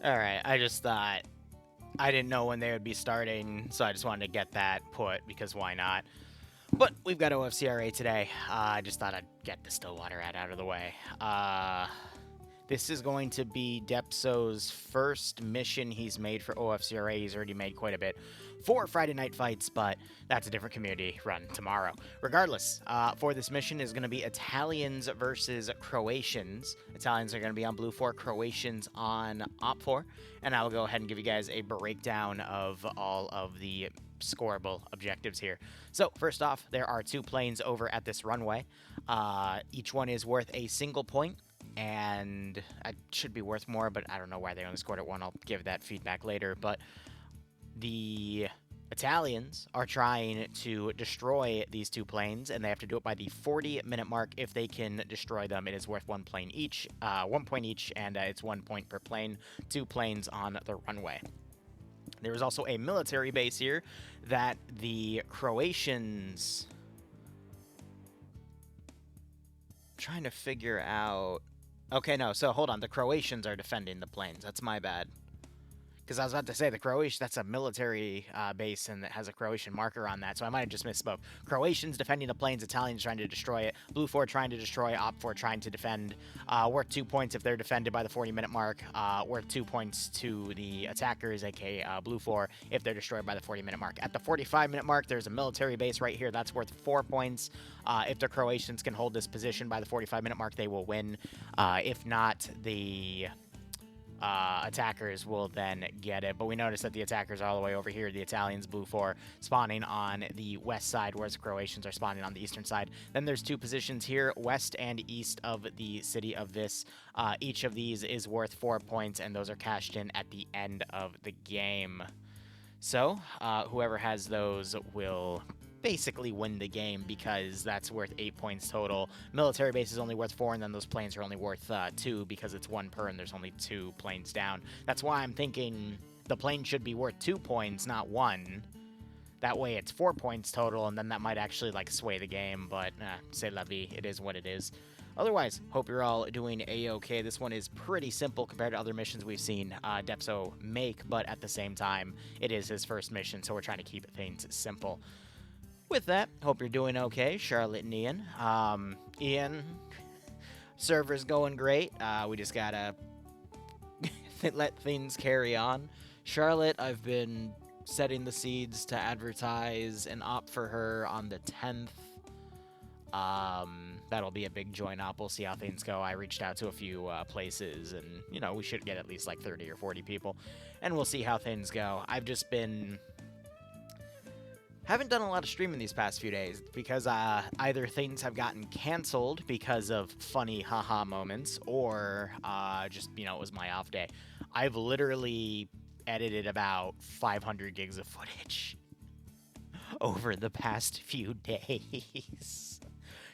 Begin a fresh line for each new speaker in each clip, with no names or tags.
Alright, I just thought I didn't know when they would be starting, so I just wanted to get that put because why not? But we've got OFCRA today. I just thought I'd get the Stillwater ad out of the way. This is going to be Depso's first mission he's made for OFCRA. He's already made quite a bit for Friday Night Fights, but that's a different community run tomorrow. Regardless, for this mission is going to be Italians versus Croatians. Italians are going to be on Blue 4, Croatians on Op 4, and I will go ahead and give you guys a breakdown of all of the scoreable objectives here. So first off, there are 2 planes over at this runway. Each one is worth a single point, and it should be worth more, but I don't know why they only scored at 1. I'll give that feedback later. But the Italians are trying to destroy these 2 planes, and they have to do it by the 40-minute mark. If they can destroy them, it is worth 1 plane each, 1 point each, and it's 1 point per plane. 2 planes on the runway. There is also a military base here that the Croatians... I'm trying to figure out... Okay, no, so hold on. The Croatians are defending the planes. That's my bad. Because I was about to say, the Croatian, that's a military base, and it has a Croatian marker on that, so I might have just misspoke. Croatians defending the planes, Italians trying to destroy it, Blue 4 trying to destroy, Op 4 trying to defend. Worth 2 points if they're defended by the 40-minute mark. Worth 2 points to the attackers, aka Blue 4, if they're destroyed by the 40-minute mark. At the 45-minute mark, there's a military base right here. That's worth 4 points. If the Croatians can hold this position by the 45-minute mark, they will win. If not, the... attackers will then get it. But we notice that the attackers are all the way over here. The Italians, Blue 4, spawning on the west side, whereas the Croatians are spawning on the eastern side. Then there's 2 positions here, west and east of the city of this. Each of these is worth 4 points, and those are cashed in at the end of the game. So, whoever has those will basically win the game because that's worth 8 points total. Military base is only worth 4, and then those planes are only worth 2 because it's 1 per and there's only 2 planes down. That's why I'm thinking the plane should be worth 2 points, not 1. That way it's 4 points total, and then that might actually like sway the game, but c'est la vie, it is what it is. Otherwise, hope you're all doing a-okay. This one is pretty simple compared to other missions we've seen Depso make, but at the same time, it is his first mission, so we're trying to keep things simple. With that, hope you're doing okay, Charlotte and Ian. Ian, server's going great. We just gotta let things carry on. Charlotte, I've been setting the seeds to advertise an op for her on the 10th. That'll be a big join op. We'll see how things go. I reached out to a few places, and, you know, we should get at least like 30 or 40 people, and we'll see how things go. I've just been... haven't done a lot of streaming these past few days because either things have gotten canceled because of funny haha moments or just, you know, it was my off day. I've literally edited about 500 gigs of footage over the past few days.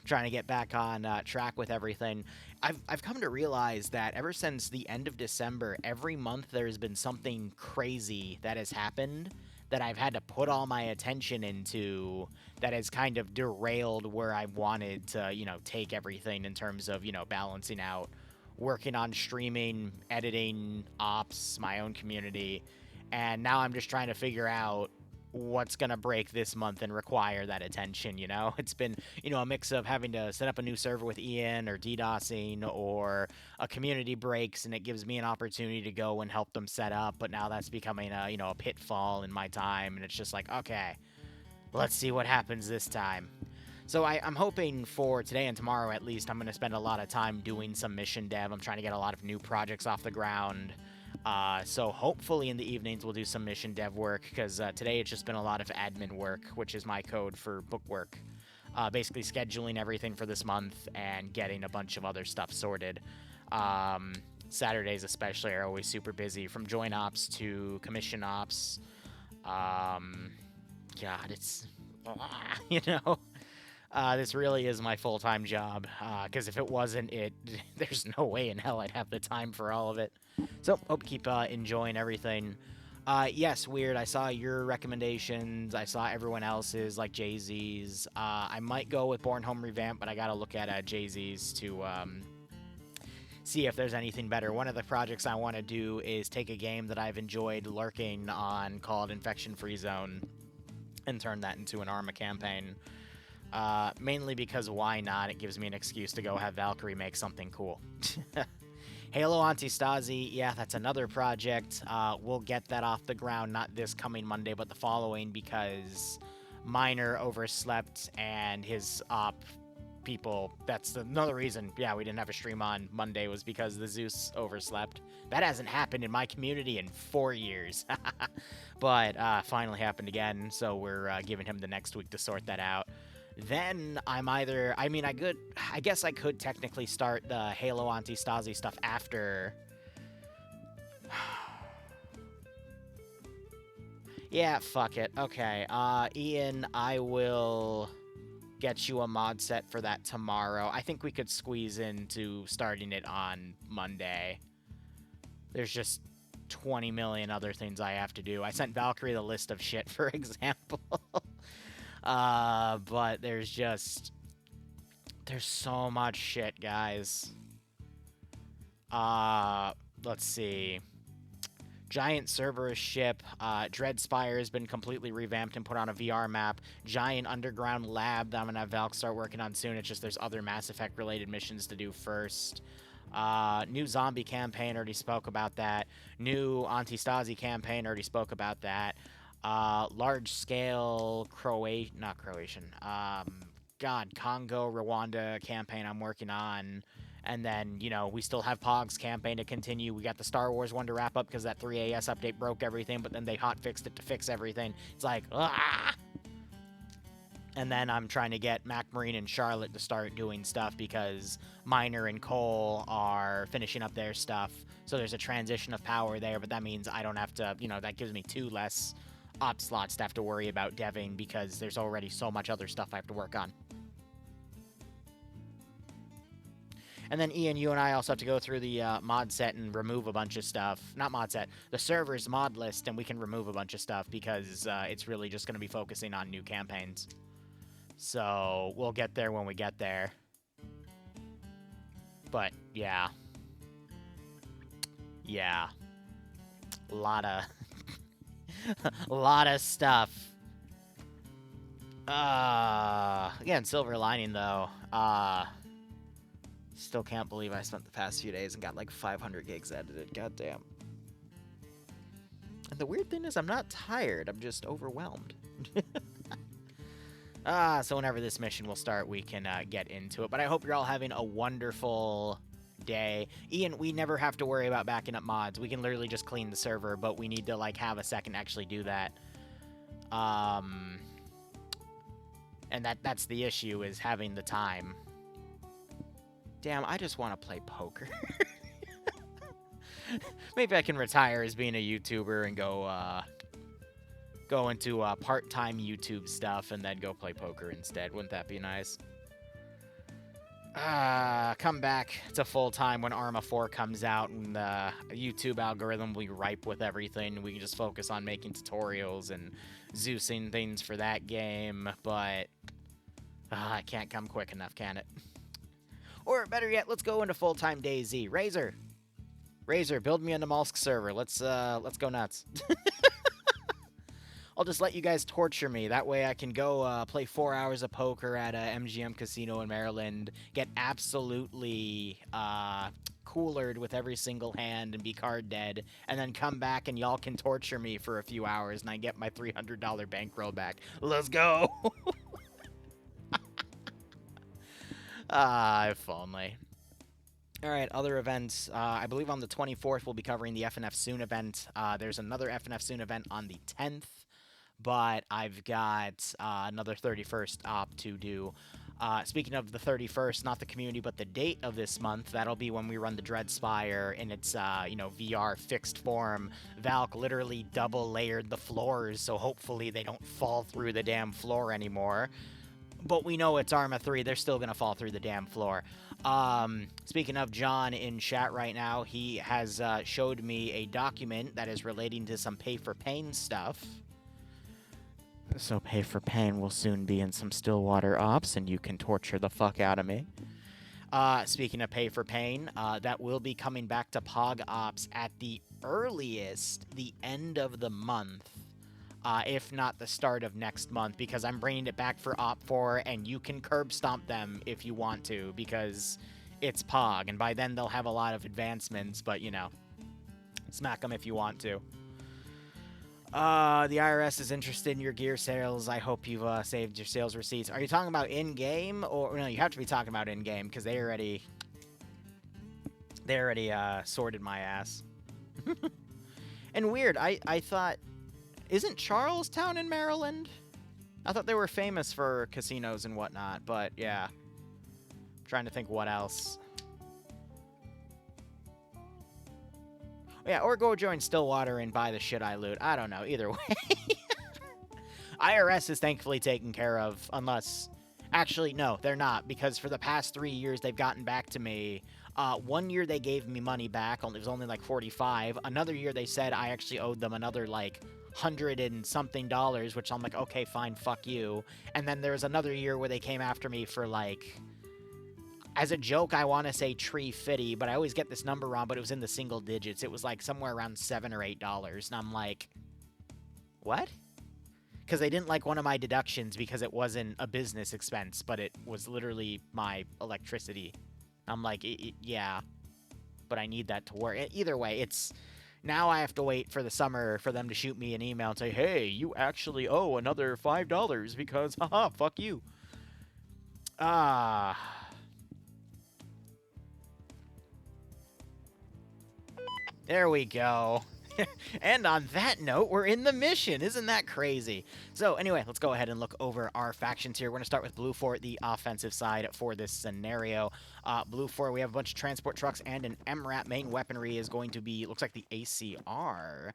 Trying to get back on track with everything. I've come to realize that ever since the end of December, every month there's been something crazy that has happened that I've had to put all my attention into that has kind of derailed where I wanted to, you know, take everything in terms of, you know, balancing out, working on streaming, editing, ops, my own community, and now I'm just trying to figure out what's gonna break this month and require that attention, you know? It's been, you know, a mix of having to set up a new server with Ian or DDoSing, or a community breaks and it gives me an opportunity to go and help them set up, but now that's becoming a, you know, a pitfall in my time, and it's just like, okay, let's see what happens this time. So I'm hoping for today and tomorrow at least, I'm going to spend a lot of time doing some mission dev. I'm trying to get a lot of new projects off the ground. So hopefully in the evenings we'll do some mission dev work, because today it's just been a lot of admin work, which is my code for book work. Basically scheduling everything for this month and getting a bunch of other stuff sorted. Saturdays especially are always super busy, from join ops to commission ops. God, it's, you know, this really is my full-time job, because if it wasn't, there's no way in hell I'd have the time for all of it. So, hope you keep enjoying everything. Yes, Weird, I saw your recommendations. I saw everyone else's, like Jay-Z's. I might go with Born Home Revamp, but I gotta look at Jay-Z's to see if there's anything better. One of the projects I want to do is take a game that I've enjoyed lurking on called Infection Free Zone and turn that into an ARMA campaign. Mainly because why not? It gives me an excuse to go have Valkyrie make something cool. Halo Antistasi, yeah, that's another project. We'll get that off the ground, not this coming Monday, but the following, because Miner overslept and his op people, that's another reason, yeah, we didn't have a stream on Monday, was because the Zeus overslept. That hasn't happened in my community in 4 years. But finally happened again, so we're giving him the next week to sort that out. Then I'm either, I guess I could technically start the Halo Antistasi stuff after. Yeah, fuck it. Okay, Ian, I will get you a mod set for that tomorrow. I think we could squeeze into starting it on Monday. There's just 20 million other things I have to do. I sent Valkyrie the list of shit, for example. But there's so much shit, guys. Let's see. Giant Cerberus ship. Dreadspire has been completely revamped and put on a VR map. Giant underground lab that I'm gonna have Valk start working on soon. It's just there's other Mass Effect related missions to do first. New zombie campaign, already spoke about that. New Antistasi campaign, already spoke about that. Large scale Congo, Rwanda campaign I'm working on. And then, you know, we still have POG's campaign to continue. We got the Star Wars one to wrap up because that 3AS update broke everything, but then they hotfixed it to fix everything. It's like, ah! And then I'm trying to get Mac Marine and Charlotte to start doing stuff because Miner and Cole are finishing up their stuff. So there's a transition of power there, but that means I don't have to, you know, that gives me 2 less op slots to have to worry about deving because there's already so much other stuff I have to work on. And then, Ian, you and I also have to go through the mod set and remove a bunch of stuff. Not mod set, the server's mod list, and we can remove a bunch of stuff because it's really just going to be focusing on new campaigns. So, we'll get there when we get there. But, yeah. Yeah. A lot of... a lot of stuff. Again, silver lining, though. Still can't believe I spent the past few days and got like 500 gigs edited. Goddamn. And the weird thing is I'm not tired. I'm just overwhelmed. So whenever this mission will start, we can get into it. But I hope you're all having a wonderful day. Ian, we never have to worry about backing up mods. We can literally just clean the server, but we need to like have a second to actually do that. And that's the issue, is having the time. Damn, I just want to play poker. Maybe I can retire as being a YouTuber and go into part-time YouTube stuff and then go play poker instead. Wouldn't that be nice? Come back to full-time when Arma 4 comes out and the YouTube algorithm will be ripe with everything. We can just focus on making tutorials and Zeusing things for that game, but it can't come quick enough, can it? Or better yet, let's go into full-time DayZ. Razor, build me a Namalsk server. Let's go nuts. I'll just let you guys torture me. That way I can go play 4 hours of poker at a MGM casino in Maryland, get absolutely coolered with every single hand and be card dead, and then come back and y'all can torture me for a few hours and I get my $300 bankroll back. Let's go! If only. Alright, other events. I believe on the 24th we'll be covering the FNF Soon event. There's another FNF Soon event on the 10th, but I've got another 31st op to do. Speaking of the 31st, not the community, but the date of this month, that'll be when we run the Dreadspire in its, VR fixed form. Valk literally double layered the floors, so hopefully they don't fall through the damn floor anymore. But we know it's Arma 3, they're still going to fall through the damn floor. Speaking of John in chat right now, he has showed me a document that is relating to some pay-for-pain stuff. So pay-for-pain will soon be in some Stillwater ops, and you can torture the fuck out of me. Speaking of pay for pain, that will be coming back to Pog Ops at the earliest, the end of the month. If not the start of next month, because I'm bringing it back for Op4, and you can curb stomp them if you want to, because it's Pog, and by then they'll have a lot of advancements, but, you know, smack them if you want to. The IRS is interested in your gear sales. I hope you've saved your sales receipts. Are you talking about in-game? Or, no, you have to be talking about in-game, because they already sorted my ass. And weird, I thought... Isn't Charlestown in Maryland? I thought they were famous for casinos and whatnot, but yeah. I'm trying to think what else. Yeah, or go join Stillwater and buy the shit I loot. I don't know, either way. IRS is thankfully taken care of, unless... Actually, no, they're not, because for the past 3 years, they've gotten back to me. 1 year, they gave me money back. It was only like 45. Another year, they said I actually owed them another, like, $100 and something, which I'm like, okay, fine, fuck you. And then there was another year where they came after me for, like... As a joke, I want to say $350, but I always get this number wrong, but it was in the single digits. It was, like, somewhere around $7 or $8, and I'm like... What? Because they didn't like one of my deductions because it wasn't a business expense, but it was literally my electricity. I'm like, yeah, but I need that to work. Either way, it's... Now I have to wait for the summer for them to shoot me an email and say, hey, you actually owe another $5 because, haha, fuck you. There we go. And on that note, we're in the mission. Isn't that crazy? So anyway, let's go ahead and look over our factions here. We're going to start with Blue 4, the offensive side for this scenario. Blue 4, we have a bunch of transport trucks and an MRAP. Main weaponry is going to be, looks like the ACR,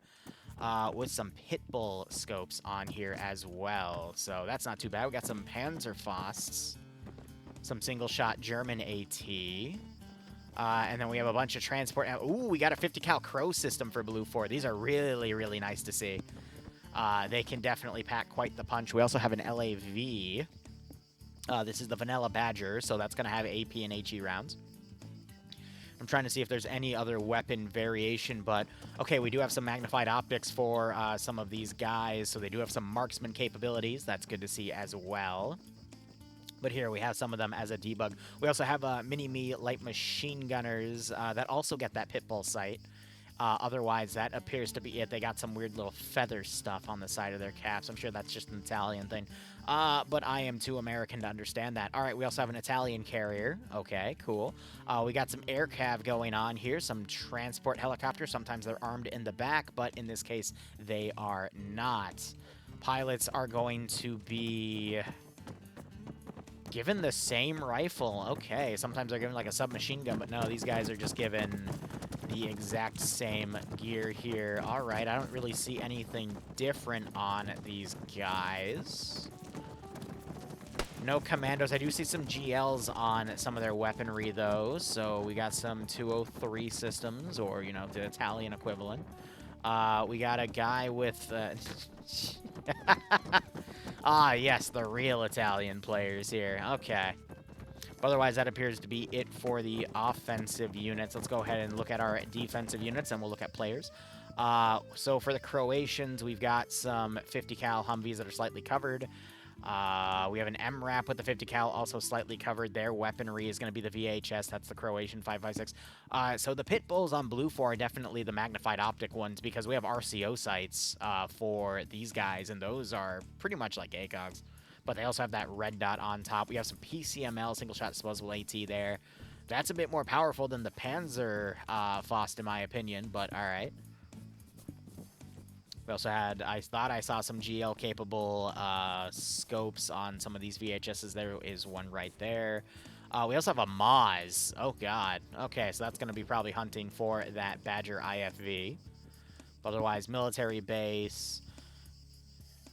with some Pitbull scopes on here as well. So that's not too bad. We got some Panzerfausts, some single-shot German AT. And then we have a bunch of transport. Ooh, we got a 50 cal Crow system for Blue 4. These are really, really nice to see. They can definitely pack quite the punch. We also have an LAV. This is the Vanilla Badger, so that's going to have AP and HE rounds. I'm trying to see if there's any other weapon variation, but okay, we do have some magnified optics for some of these guys, so they do have some marksman capabilities. That's good to see as well. But here we have some of them as a debug. We also have mini-me light machine gunners that also get that Pitbull sight. Otherwise, that appears to be it. They got some weird little feather stuff on the side of their caps. I'm sure that's just an Italian thing. But I am too American to understand that. All right, we also have an Italian carrier. Okay, cool. We got some air cav going on here, some transport helicopters. Sometimes they're armed in the back, but in this case, they are not. Pilots are going to be... given the same rifle. Okay, sometimes they're given like a submachine gun, but no, these guys are just given the exact same gear here. All right, I don't really see anything different on these guys. No commandos. I do see some GLs on some of their weaponry, though. So we got some 203 systems, or, you know, the Italian equivalent. We got a guy with... Ah, yes, the real Italian players here. Okay. Otherwise, that appears to be it for the offensive units. Let's go ahead and look at our defensive units, and we'll look at players. So for the Croatians, we've got some 50 cal Humvees that are slightly covered. We have an MRAP with the 50 cal also slightly covered. Their weaponry is going to be the VHS. That's the Croatian 5.56. So the pit bulls on Blue 4 are definitely the magnified optic ones because we have RCO sights for these guys, and those are pretty much like ACOGs. But they also have that red dot on top. We have some PCML, single shot disposable AT there. That's a bit more powerful than the Panzer Faust, in my opinion, but all right. We also had, I thought I saw some GL-capable scopes on some of these VHSs. There is one right there. We also have a Moz. Oh, God. Okay, so that's going to be probably hunting for that Badger IFV. Otherwise, military base.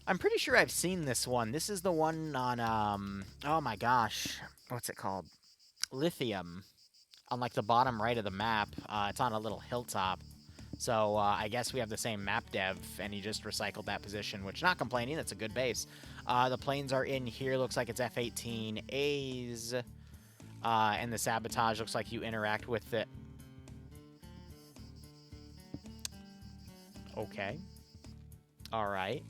I'm pretty sure I've seen this one. This is the one on, oh my gosh. What's it called? Lithium. On, like, the bottom right of the map. It's on a little hilltop. So, I guess we have the same map dev, and he just recycled that position, which, not complaining, that's a good base. The planes are in here. Looks like it's F-18As. And the sabotage looks like you interact with it. Okay. All right.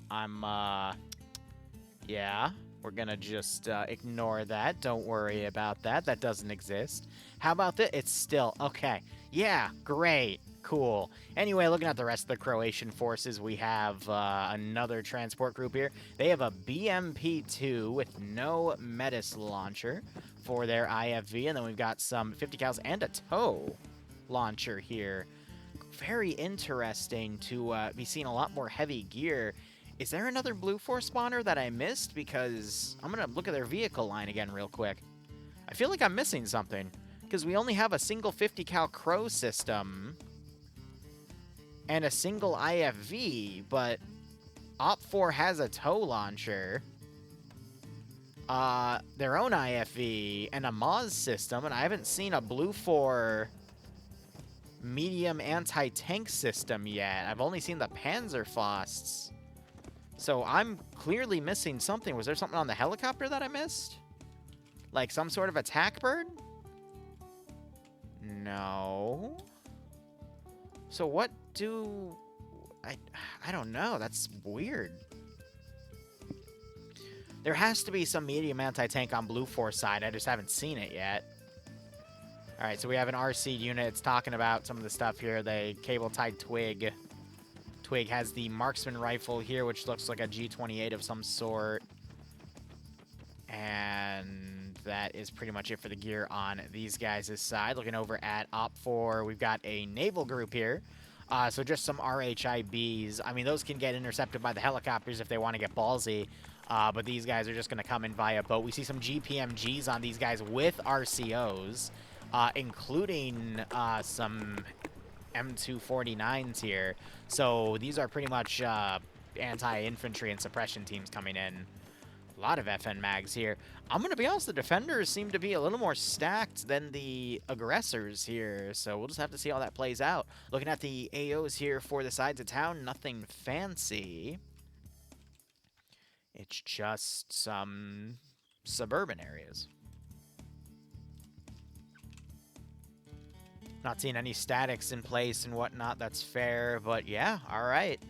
Yeah. We're gonna just ignore that. Don't worry about that. That doesn't exist. How about this? It's still... Okay. Yeah, great. Cool. Anyway, looking at the rest of the Croatian forces, we have another transport group here. They have a BMP-2 with no Metis launcher for their IFV, and then we've got some 50 cals and a tow launcher here. Very interesting to be seeing a lot more heavy gear. Is there another Blue Force spawner that I missed? Because I'm going to look at their vehicle line again real quick. I feel like I'm missing something. Because we only have a single 50 cal Crow system. And a single IFV. But OFCRA has a tow launcher. Their own IFV. And a Moz system. And I haven't seen a Blue 4 medium anti-tank system yet. I've only seen the Panzerfausts. So I'm clearly missing something. Was there something on the helicopter that I missed? Like some sort of attack bird? No. So what do... I don't know. That's weird. There has to be some medium anti-tank on Blue Force side. I just haven't seen it yet. Alright, so we have an RC unit. It's talking about some of the stuff here. The cable-tied Twig. Twig has the marksman rifle here, which looks like a G28 of some sort. And that is pretty much it for the gear on these guys' side. Looking over at OPFOR, we've got a naval group here. So just some RHIBs. I mean, those can get intercepted by the helicopters if they want to get ballsy. But these guys are just going to come in via boat. We see some GPMGs on these guys with RCOs, including some M249s here. So these are pretty much anti-infantry and suppression teams coming in. A lot of FN mags here. I'm going to be honest, the defenders seem to be a little more stacked than the aggressors here. So we'll just have to see how that plays out. Looking at the AOs here for the sides of town, nothing fancy. It's just some suburban areas. Not seeing any statics in place and whatnot. That's fair, but yeah, all right.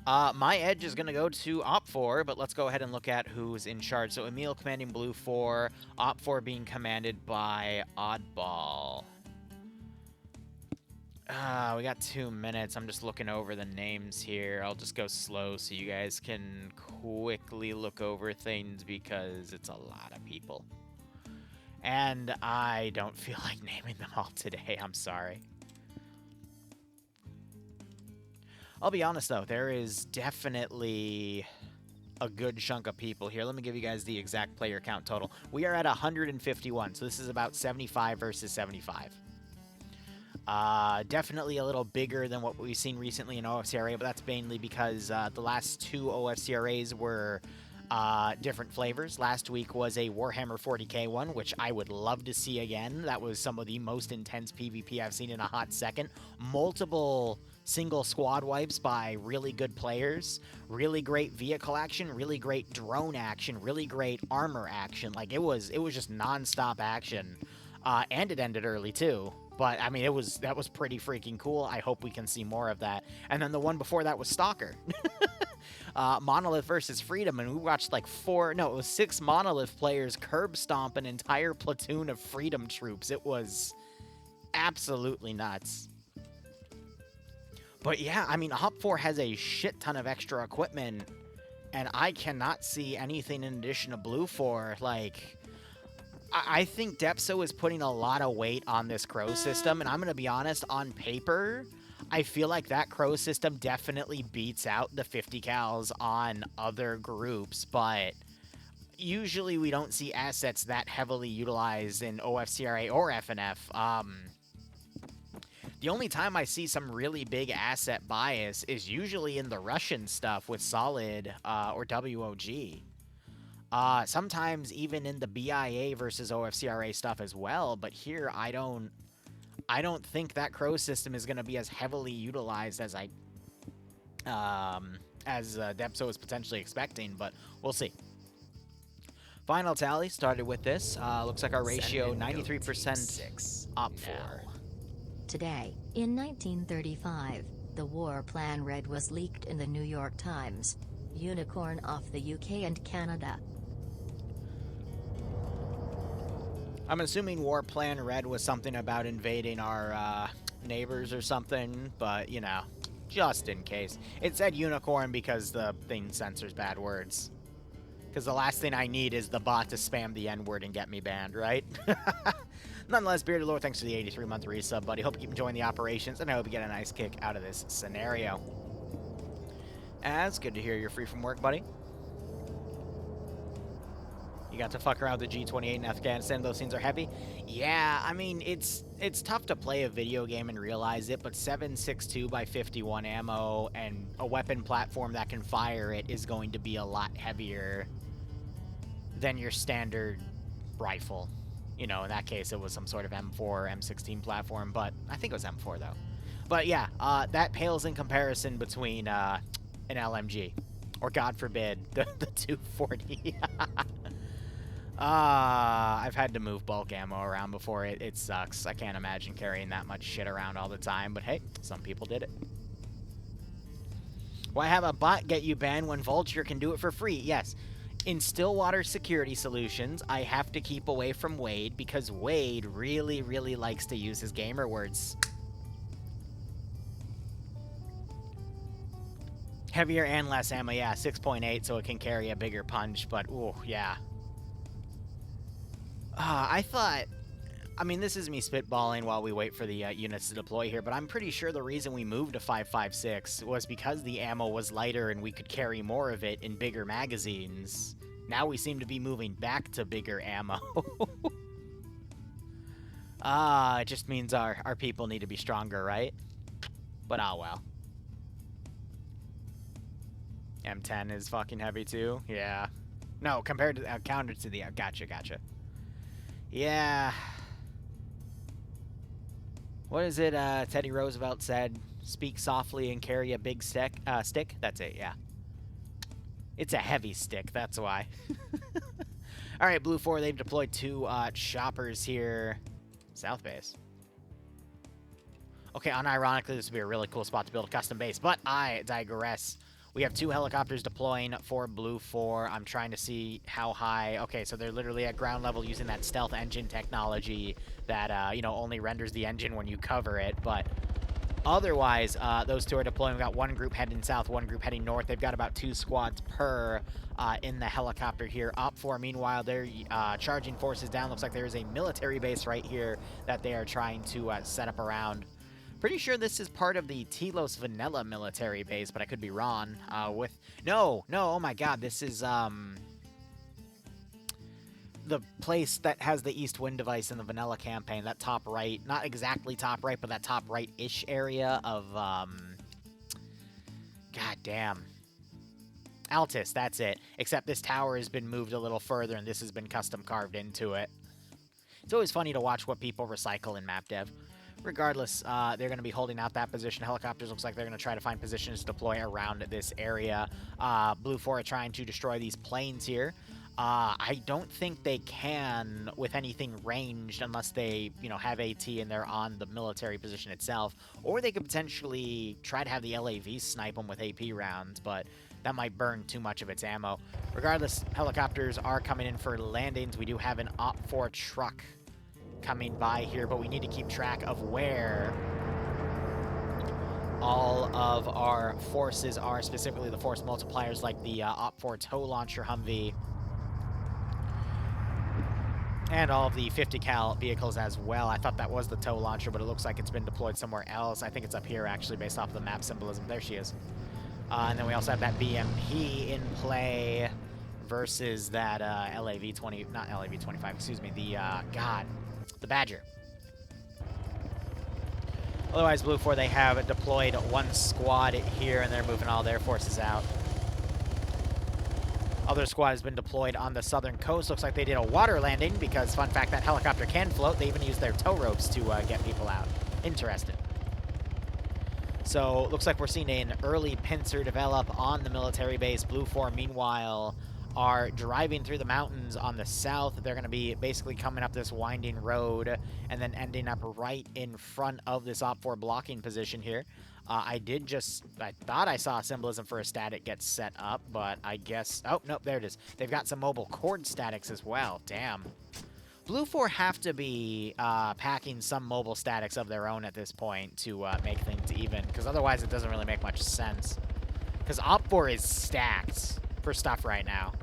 My edge is going to go to OPFOR, but let's go ahead and look at who's in charge. So Emil commanding Blue 4, OPFOR being commanded by Oddball. We got 2 minutes. I'm just looking over the names here. I'll just go slow so you guys can quickly look over things because it's a lot of people. And I don't feel like naming them all today. I'm sorry. I'll be honest, though. There is definitely a good chunk of people here. Let me give you guys the exact player count total. We are at 151, so this is about 75 versus 75. Definitely a little bigger than what we've seen recently in OFCRA, but that's mainly because the last 2 OFCRAs were different flavors. Last week was a Warhammer 40k one, which I would love to see again. That was some of the most intense PvP I've seen in a hot second. Multiple single squad wipes by really good players, really great vehicle action, really great drone action, really great armor action. Like it was just non-stop action, and it ended early too. But I mean, that was pretty freaking cool. I hope we can see more of that. And then the one before that was Stalker. Monolith versus Freedom, and we watched like 6 Monolith players curb stomp an entire platoon of Freedom troops. It was absolutely nuts. But yeah, I mean, OPFOR has a shit ton of extra equipment, and I cannot see anything in addition to Blue 4. Like, I think Depso is putting a lot of weight on this Crow system, and I'm going to be honest, on paper, I feel like that Crow system definitely beats out the 50 cals on other groups, but usually we don't see assets that heavily utilized in OFCRA or FNF. The only time I see some really big asset bias is usually in the Russian stuff with Solid or WOG. Sometimes even in the BIA versus OFCRA stuff as well, but here I don't think that Crow system is going to be as heavily utilized as Depso is potentially expecting, but we'll see. Final tally started with this. Looks like our ratio 93%
6
OFCRA.
now.
Today, in 1935, the war plan Red was leaked in the New York Times. Unicorn off the UK and Canada.
I'm assuming War Plan Red was something about invading our neighbors or something, but, you know, just in case. It said unicorn because the thing censors bad words. Because the last thing I need is the bot to spam the N-word and get me banned, right? Nonetheless, Bearded Lord, thanks for the 83-month resub, buddy. Hope you keep enjoying the operations, and I hope you get a nice kick out of this scenario. Good to hear you're free from work, buddy. You got to fuck around with the G28 in Afghanistan. Those scenes are heavy. Yeah, I mean, it's tough to play a video game and realize it, but 7.62 by 51 ammo and a weapon platform that can fire it is going to be a lot heavier than your standard rifle. You know, in that case, it was some sort of M4 or M16 platform, but I think it was M4, though. But yeah, that pales in comparison between an LMG, or God forbid, the 240. I've had to move bulk ammo around before. It sucks. I can't imagine carrying that much shit around all the time, but hey, some people did it. Why have a bot get you banned when Vulture can do it for free? Yes. In Stillwater Security Solutions, I have to keep away from Wade because Wade really, really likes to use his gamer words. Heavier and less ammo, yeah, 6.8, so it can carry a bigger punch, but ooh, yeah. I thought, I mean, this is me spitballing while we wait for the units to deploy here, but I'm pretty sure the reason we moved to 5.56 was because the ammo was lighter and we could carry more of it in bigger magazines. Now we seem to be moving back to bigger ammo. It just means our people need to be stronger, right? But oh well. M10 is fucking heavy too? Yeah. No, compared to, counter to the, gotcha. Yeah. What is it Teddy Roosevelt said? Speak softly and carry a big stick? That's it, yeah. It's a heavy stick, that's why. Alright, Blue 4, they've deployed 2 choppers here. South base. Okay, unironically, this would be a really cool spot to build a custom base, but I digress. We have 2 helicopters deploying for Blue 4. I'm trying to see how high. Okay, so they're literally at ground level using that stealth engine technology that, you know, only renders the engine when you cover it. But otherwise, those 2 are deploying. We've got 1 group heading south, 1 group heading north. They've got about 2 squads per in the helicopter here. OFCRA, meanwhile, they're charging forces down. Looks like there is a military base right here that they are trying to set up around. Pretty sure this is part of the Telos Vanilla military base, but I could be wrong. No, oh my god, this is, the place that has the East Wind device in the Vanilla campaign, that top right, not exactly top right, but that top right-ish area of, god damn. Altus, that's it. Except this tower has been moved a little further, and this has been custom carved into it. It's always funny to watch what people recycle in map dev. Regardless, they're going to be holding out that position. Helicopters looks like they're going to try to find positions to deploy around this area. Blue 4 are trying to destroy these planes here. I don't think they can with anything ranged unless they, you know, have AT and they're on the military position itself. Or they could potentially try to have the LAV snipe them with AP rounds, but that might burn too much of its ammo. Regardless, helicopters are coming in for landings. We do have an OPFOR truck coming by here, but we need to keep track of where all of our forces are, specifically the force multipliers like the OPFOR tow launcher Humvee and all of the 50 cal vehicles as well. I thought that was the tow launcher, but it looks like it's been deployed somewhere else. I think it's up here actually based off of the map symbolism. There she is. And then we also have that BMP in play versus that LAV-20, not LAV-25, excuse me, the Badger. Otherwise, Blue 4, they have deployed 1 squad here, and they're moving all their forces out. Other squad has been deployed on the southern coast. Looks like they did a water landing because, fun fact, that helicopter can float. They even use their tow ropes to get people out. Interesting. So, looks like we're seeing an early pincer develop on the military base. Blue 4, meanwhile, are driving through the mountains on the south. They're going to be basically coming up this winding road and then ending up right in front of this OPFOR blocking position here. I thought I saw symbolism for a static get set up, but I guess, oh, nope, there it is. They've got some mobile cord statics as well. Damn. Blue 4 have to be packing some mobile statics of their own at this point to make things even, because otherwise it doesn't really make much sense. Because OPFOR is stacked for stuff right now.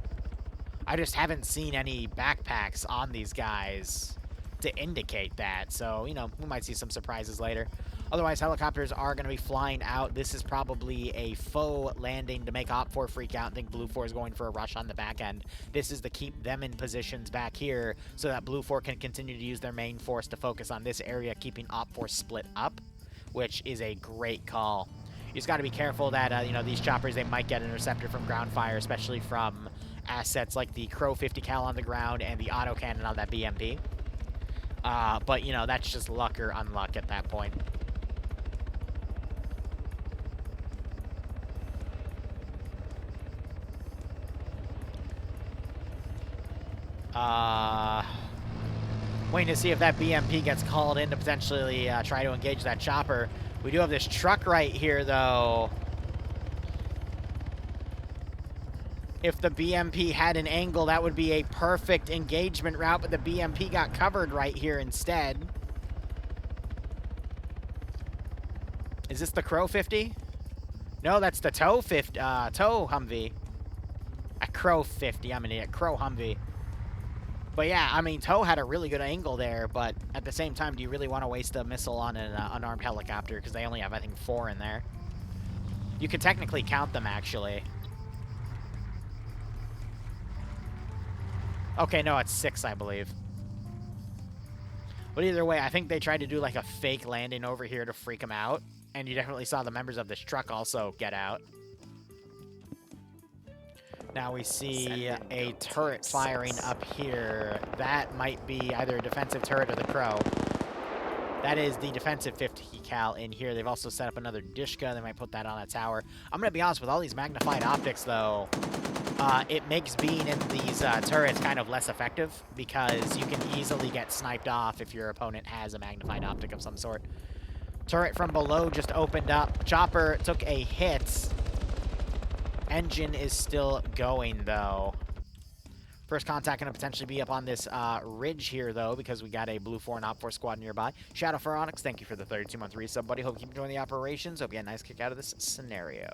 I just haven't seen any backpacks on these guys to indicate that, so, you know, we might see some surprises later. Otherwise, helicopters are going to be flying out. This is probably a faux landing to make OPFOR freak out and think Blue 4 is going for a rush on the back end. This is to keep them in positions back here so that Blue 4 can continue to use their main force to focus on this area, keeping OPFOR split up, which is a great call. You just got to be careful that, you know, these choppers, they might get intercepted from ground fire, especially from assets like the Crow 50 cal on the ground and the autocannon on that BMP. But, you know, that's just luck or unluck at that point. Waiting to see if that BMP gets called in to potentially try to engage that chopper. We do have this truck right here, though. If the BMP had an angle, that would be a perfect engagement route, but the BMP got covered right here instead. Is this the Crow 50? No, that's the Tow 50, Tow Humvee. A Crow 50, I'm an idiot. Crow Humvee. But yeah, I mean, Tow had a really good angle there, but at the same time, do you really want to waste a missile on an unarmed helicopter? Because they only have, I think, 4 in there. You could technically count them, actually. Okay, no, it's 6, I believe. But either way, I think they tried to do like a fake landing over here to freak them out. And you definitely saw the members of this truck also get out. Now we see a turret firing up here. That might be either a defensive turret or the Crow. That is the defensive 50 cal in here. They've also set up another Dishka. They might put that on a tower. I'm going to be honest, with all these magnified optics, though, it makes being in these turrets kind of less effective because you can easily get sniped off if your opponent has a magnified optic of some sort. Turret from below just opened up. Chopper took a hit. Engine is still going, though. First contact going to potentially be up on this ridge here, though, because we got a Blue 4 and OPFOR squad nearby. Shadow for Onyx, thank you for the 32-month resub, buddy. Hope you keep enjoying the operations. Hope you get a nice kick out of this scenario.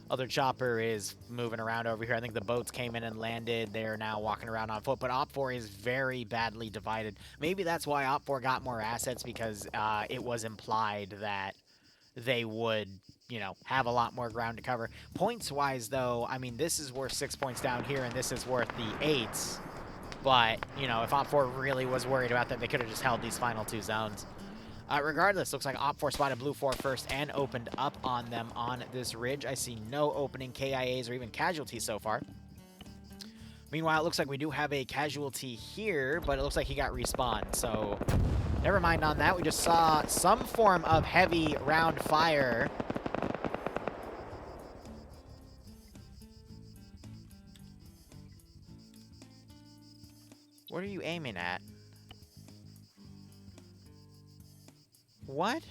Other chopper is moving around over here. I think the boats came in and landed. They're now walking around on foot, but OPFOR is very badly divided. Maybe that's why OPFOR got more assets, because it was implied that they would, you know, have a lot more ground to cover. Points-wise, though, I mean, this is worth 6 points down here, and this is worth the 8s. But, you know, if OPFOR really was worried about that, they could have just held these final 2 zones. Regardless, looks like OPFOR spotted Blue 4 first and opened up on them on this ridge. I see no opening KIAs or even casualties so far. Meanwhile, it looks like we do have a casualty here, but it looks like he got respawned, so never mind on that. We just saw some form of heavy round fire. What are you aiming at? What?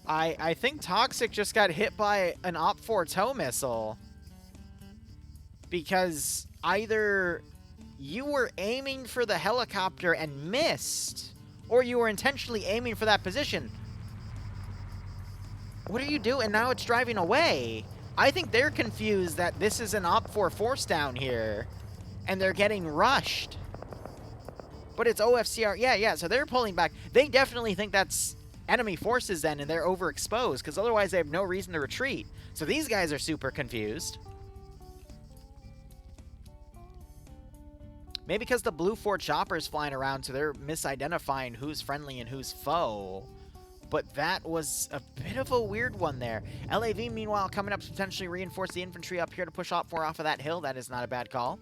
I think Toxic just got hit by an OPFOR tow missile. Because either you were aiming for the helicopter and missed, or you were intentionally aiming for that position. What are you doing? Now it's driving away. I think they're confused that this is an OPFOR force down here, and they're getting rushed. But it's OFCRA. Yeah, so they're pulling back. They definitely think that's enemy forces then, and they're overexposed, because otherwise they have no reason to retreat. So these guys are super confused. Maybe because the Blue 4 choppers flying around, so they're misidentifying who's friendly and who's foe. But that was a bit of a weird one there. LAV, meanwhile, coming up to potentially reinforce the infantry up here to push OPFOR off of that hill. That is not a bad call.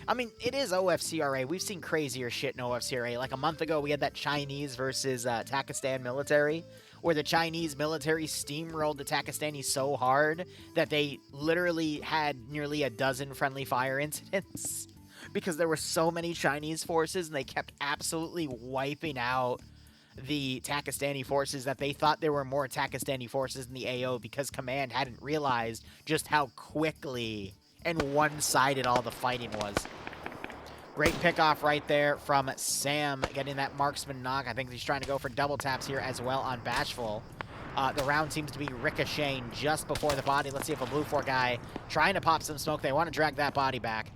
I mean, it is OFCRA. We've seen crazier shit in OFCRA. Like a month ago, we had that Chinese versus Takistan military, where the Chinese military steamrolled the Takistani so hard that they literally had nearly a dozen friendly fire incidents because there were so many Chinese forces and they kept absolutely wiping out the Takistani forces that they thought there were more Takistani forces in the AO because Command hadn't realized just how quickly and one-sided all the fighting was. Great pickoff right there from Sam, getting that marksman knock. I think he's trying to go for double taps here as well on Bashful. The round seems to be ricocheting just before the body. Let's see if a Blue 4 guy trying to pop some smoke. They want to drag that body back,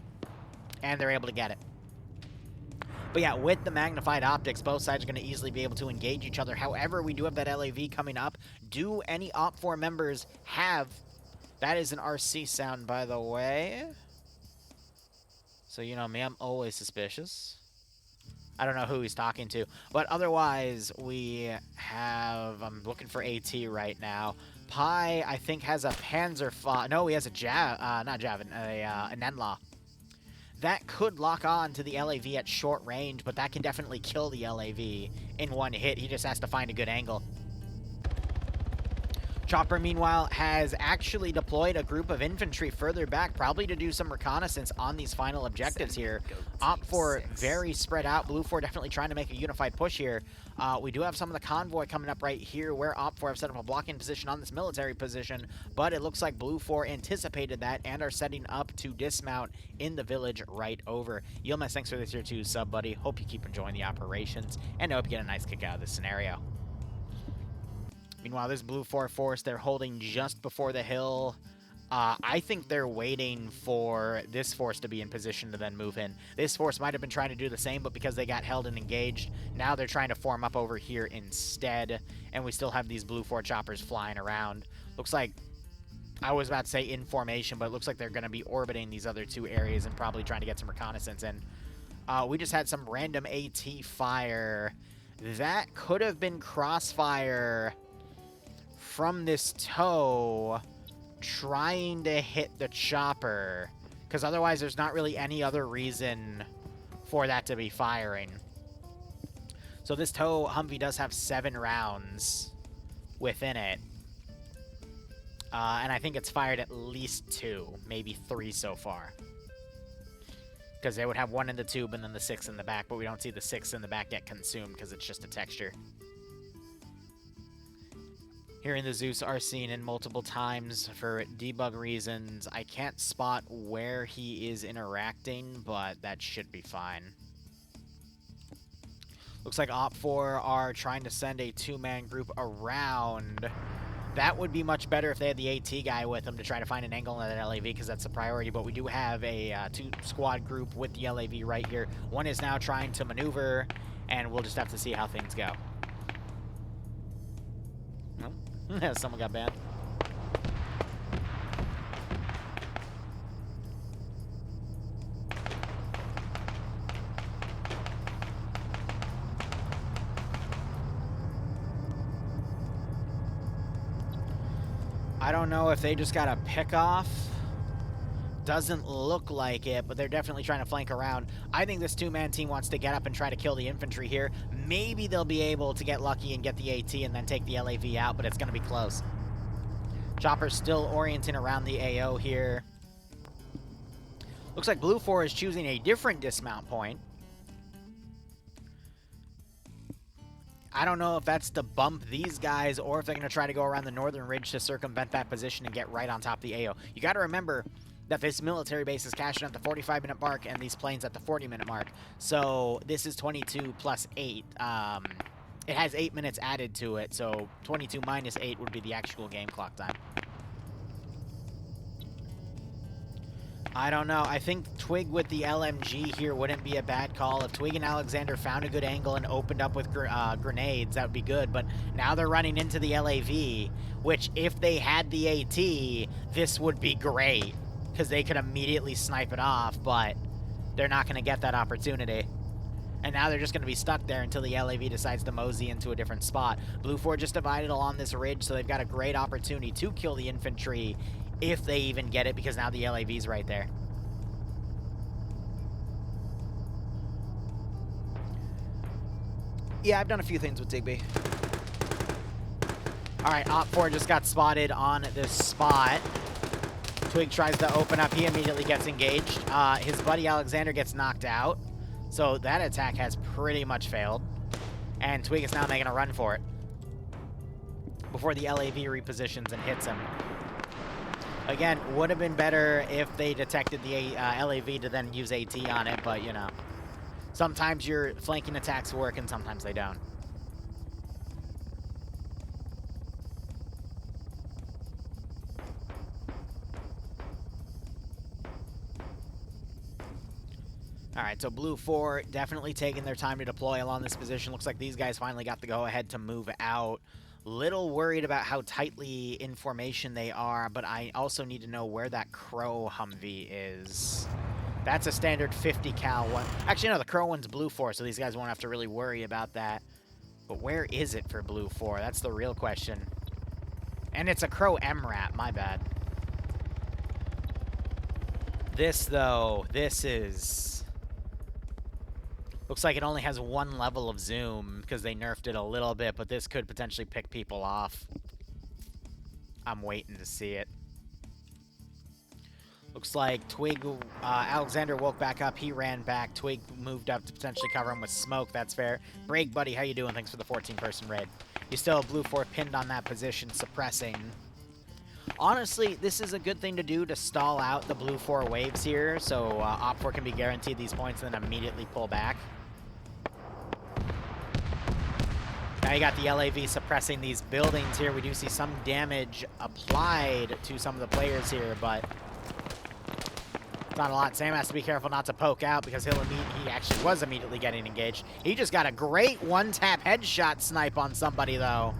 and they're able to get it. But yeah, with the magnified optics, both sides are going to easily be able to engage each other. However, we do have that LAV coming up. Do any OP4 members have... That is an RC sound, by the way. So, you know me, I'm always suspicious. I don't know who he's talking to. But otherwise, we have... I'm looking for AT right now. Pi, I think, has a Panzer... no, he has a not Javin, a Nenlaw. That could lock on to the LAV at short range, but that can definitely kill the LAV in one hit. He just has to find a good angle. Chopper, meanwhile, has actually deployed a group of infantry further back, probably to do some reconnaissance on these final objectives here. OP4 very spread out. Blue 4 definitely trying to make a unified push here. We do have some of the convoy coming up right here where OP4 have set up a blocking position on this military position, but it looks like Blue 4 anticipated that and are setting up to dismount in the village right over. Yilmaz, thanks for this year too, sub buddy. Hope you keep enjoying the operations and hope you get a nice kick out of this scenario. Meanwhile, this Blue 4 force, they're holding just before the hill. I think they're waiting for this force to be in position to then move in. This force might have been trying to do the same, but because they got held and engaged, now they're trying to form up over here instead. And we still have these Blue 4 choppers flying around. Looks like, I was about to say in formation, but it looks like they're going to be orbiting these other two areas and probably trying to get some reconnaissance in. We just had some random AT fire. That could have been crossfire from this tow trying to hit the chopper, because otherwise there's not really any other reason for that to be firing. So this tow Humvee does have 7 rounds within it, and I think it's fired at least 2, maybe 3 so far, because they would have 1 in the tube and then the 6 in the back, but we don't see the 6 in the back get consumed because it's just a texture. Hearing the Zeus are seen in multiple times for debug reasons. I can't spot where he is interacting, but that should be fine. Looks like OP4 are trying to send a 2-man group around. That would be much better if they had the AT guy with them to try to find an angle on that LAV, because that's the priority. But we do have a 2-squad group with the LAV right here. One is now trying to maneuver, and we'll just have to see how things go. Someone got banned. I don't know if they just got a pick off. Doesn't look like it, but they're definitely trying to flank around. I think this 2-man team wants to get up and try to kill the infantry here. Maybe they'll be able to get lucky and get the AT and then take the LAV out, but it's going to be close. Chopper's still orienting around the AO here. Looks like Blue 4 is choosing a different dismount point. I don't know if that's to bump these guys or if they're going to try to go around the northern ridge to circumvent that position and get right on top of the AO. You got to remember that this military base is cashing at the 45-minute mark and these planes at the 40-minute mark. So this is 22 plus 8. It has 8 minutes added to it, so 22 minus 8 would be the actual game clock time. I don't know. I think Twig with the LMG here wouldn't be a bad call. If Twig and Alexander found a good angle and opened up with grenades, that would be good. But now they're running into the LAV, which if they had the AT, this would be great, because they could immediately snipe it off, but they're not going to get that opportunity. And now they're just going to be stuck there until the LAV decides to mosey into a different spot. Blue 4 just divided along this ridge, so they've got a great opportunity to kill the infantry if they even get it, because now the LAV's right there. Yeah, I've done a few things with Digby. Alright, OFCRA just got spotted on this spot. Twig tries to open up. He immediately gets engaged. His buddy Alexander gets knocked out. So that attack has pretty much failed. And Twig is now making a run for it before the LAV repositions and hits him. Again, would have been better if they detected the LAV to then use AT on it, but, you know. Sometimes your flanking attacks work and sometimes they don't. Alright, so Blue 4 definitely taking their time to deploy along this position. Looks like these guys finally got the go-ahead to move out. Little worried about how tightly in formation they are, but I also need to know where that Crow Humvee is. That's a standard 50 cal one. Actually, no, the Crow one's Blue 4, so these guys won't have to really worry about that. But where is it for Blue 4? That's the real question. And it's a Crow MRAP, my bad. This, though, this is... Looks like it only has one level of zoom because they nerfed it a little bit, but this could potentially pick people off. I'm waiting to see it. Looks like Twig, Alexander woke back up. He ran back. Twig moved up to potentially cover him with smoke. That's fair. Break, buddy. How you doing? Thanks for the 14-person raid. You still have Blue 4 pinned on that position, suppressing. Honestly, this is a good thing to do to stall out the Blue 4 waves here, so OFCRA can be guaranteed these points and then immediately pull back. Now you got the LAV suppressing these buildings here. We do see some damage applied to some of the players here, but it's not a lot. Sam has to be careful not to poke out because he actually was immediately getting engaged. He just got a great one-tap headshot snipe on somebody, though.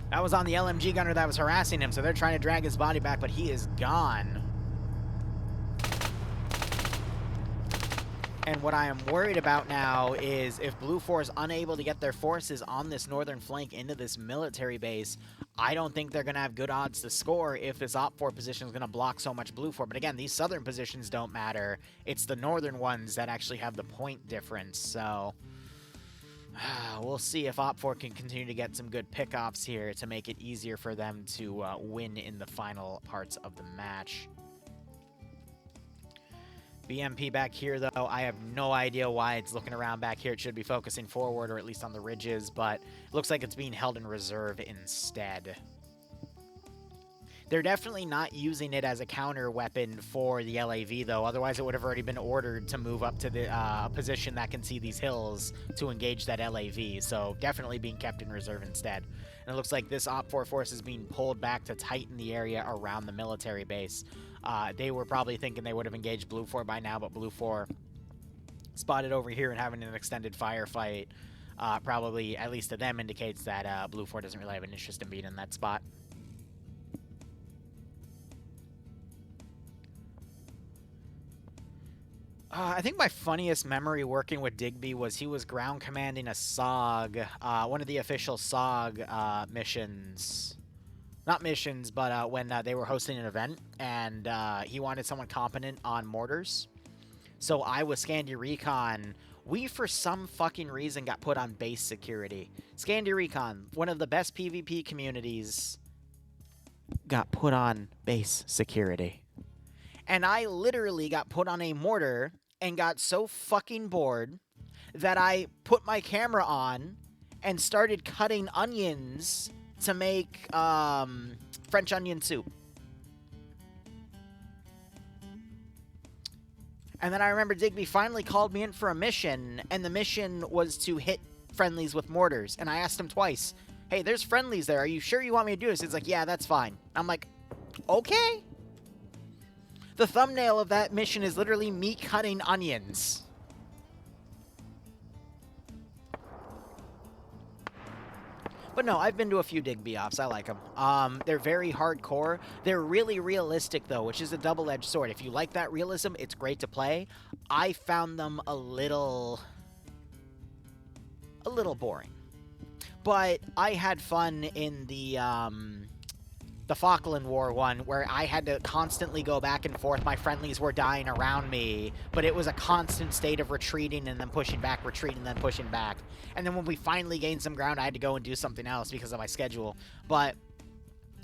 That was on the LMG gunner that was harassing him, so they're trying to drag his body back, but he is gone. And what I am worried about now is if Blue 4 is unable to get their forces on this northern flank into this military base, I don't think they're going to have good odds to score if this OPFOR position is going to block so much Blue 4. But again, these southern positions don't matter. It's the northern ones that actually have the point difference. So we'll see if OPFOR can continue to get some good pickoffs here to make it easier for them to win in the final parts of the match. BMP back here, though, I have no idea why it's looking around back here. It should be focusing forward, or at least on the ridges, but it looks like it's being held in reserve instead. They're definitely not using it as a counter weapon for the LAV, though. Otherwise, it would have already been ordered to move up to the position that can see these hills to engage that LAV. So definitely being kept in reserve instead. And it looks like this OPFOR force is being pulled back to tighten the area around the military base. They were probably thinking they would have engaged Blue 4 by now, but Blue 4 spotted over here and having an extended firefight probably, at least to them, indicates that Blue 4 doesn't really have an interest in being in that spot. I think my funniest memory working with Digby was he was ground commanding a SOG, one of the official SOG missions. Not missions, but when they were hosting an event, and he wanted someone competent on mortars. So I was Scandi Recon. We, for some fucking reason, got put on base security. Scandi Recon, one of the best PvP communities, got put on base security. And I literally got put on a mortar and got so fucking bored that I put my camera on and started cutting onions to make French onion soup. And then I remember Digby finally called me in for a mission, and the mission was to hit friendlies with mortars. And I asked him twice, hey, there's friendlies there. Are you sure you want me to do this? He's like, yeah, that's fine. I'm like, okay. The thumbnail of that mission is literally me cutting onions. But no, I've been to a few Digby ops. I like them. They're very hardcore. They're really realistic, though, which is a double-edged sword. If you like that realism, it's great to play. I found them a little boring. But I had fun in the the Falkland War one, where I had to constantly go back and forth. My friendlies were dying around me, but it was a constant state of retreating and then pushing back, retreating, then pushing back. And then when we finally gained some ground, I had to go and do something else because of my schedule. But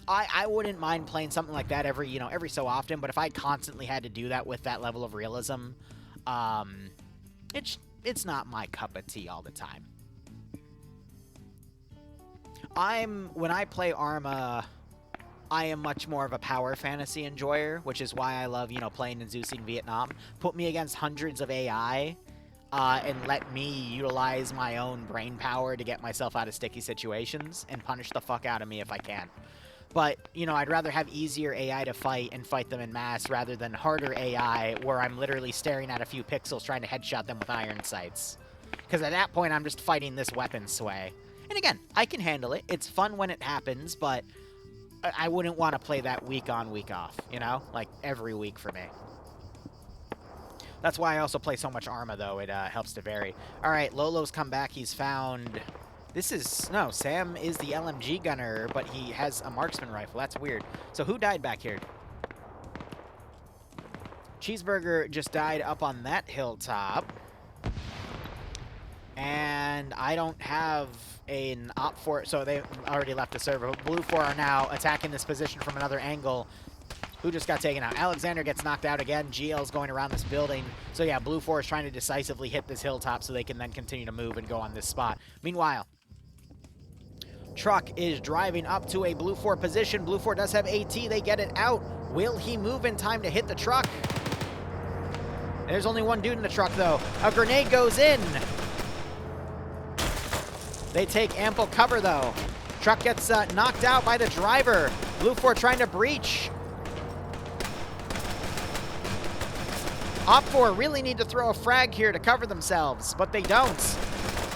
I wouldn't mind playing something like that every so often, but if I constantly had to do that with that level of realism, it's not my cup of tea all the time. When I play Arma, I am much more of a power fantasy enjoyer, which is why I love, playing in Zeusing Vietnam. Put me against hundreds of AI, and let me utilize my own brain power to get myself out of sticky situations and punish the fuck out of me if I can. But, I'd rather have easier AI to fight and fight them in mass rather than harder AI where I'm literally staring at a few pixels trying to headshot them with iron sights. Because at that point, I'm just fighting this weapon sway. And again, I can handle it. It's fun when it happens, but I wouldn't want to play that week on, week off, Like, every week for me. That's why I also play so much Arma, though. It helps to vary. All right, Lolo's come back. He's found... No, Sam is the LMG gunner, but he has a marksman rifle. That's weird. So who died back here? Cheeseburger just died up on that hilltop. And I don't have an OFCRA, so they already left the server. Blue 4 are now attacking this position from another angle. Who just got taken out? Alexander gets knocked out again. GL's going around this building. So yeah, Blue 4 is trying to decisively hit this hilltop so they can then continue to move and go on this spot. Meanwhile, Truck is driving up to a Blue 4 position. Blue 4 does have AT. They get it out. Will he move in time to hit the truck? There's only one dude in the truck, though. A grenade goes in. They take ample cover, though. Truck gets knocked out by the driver. Blue 4 trying to breach. OFCRA really need to throw a frag here to cover themselves, but they don't.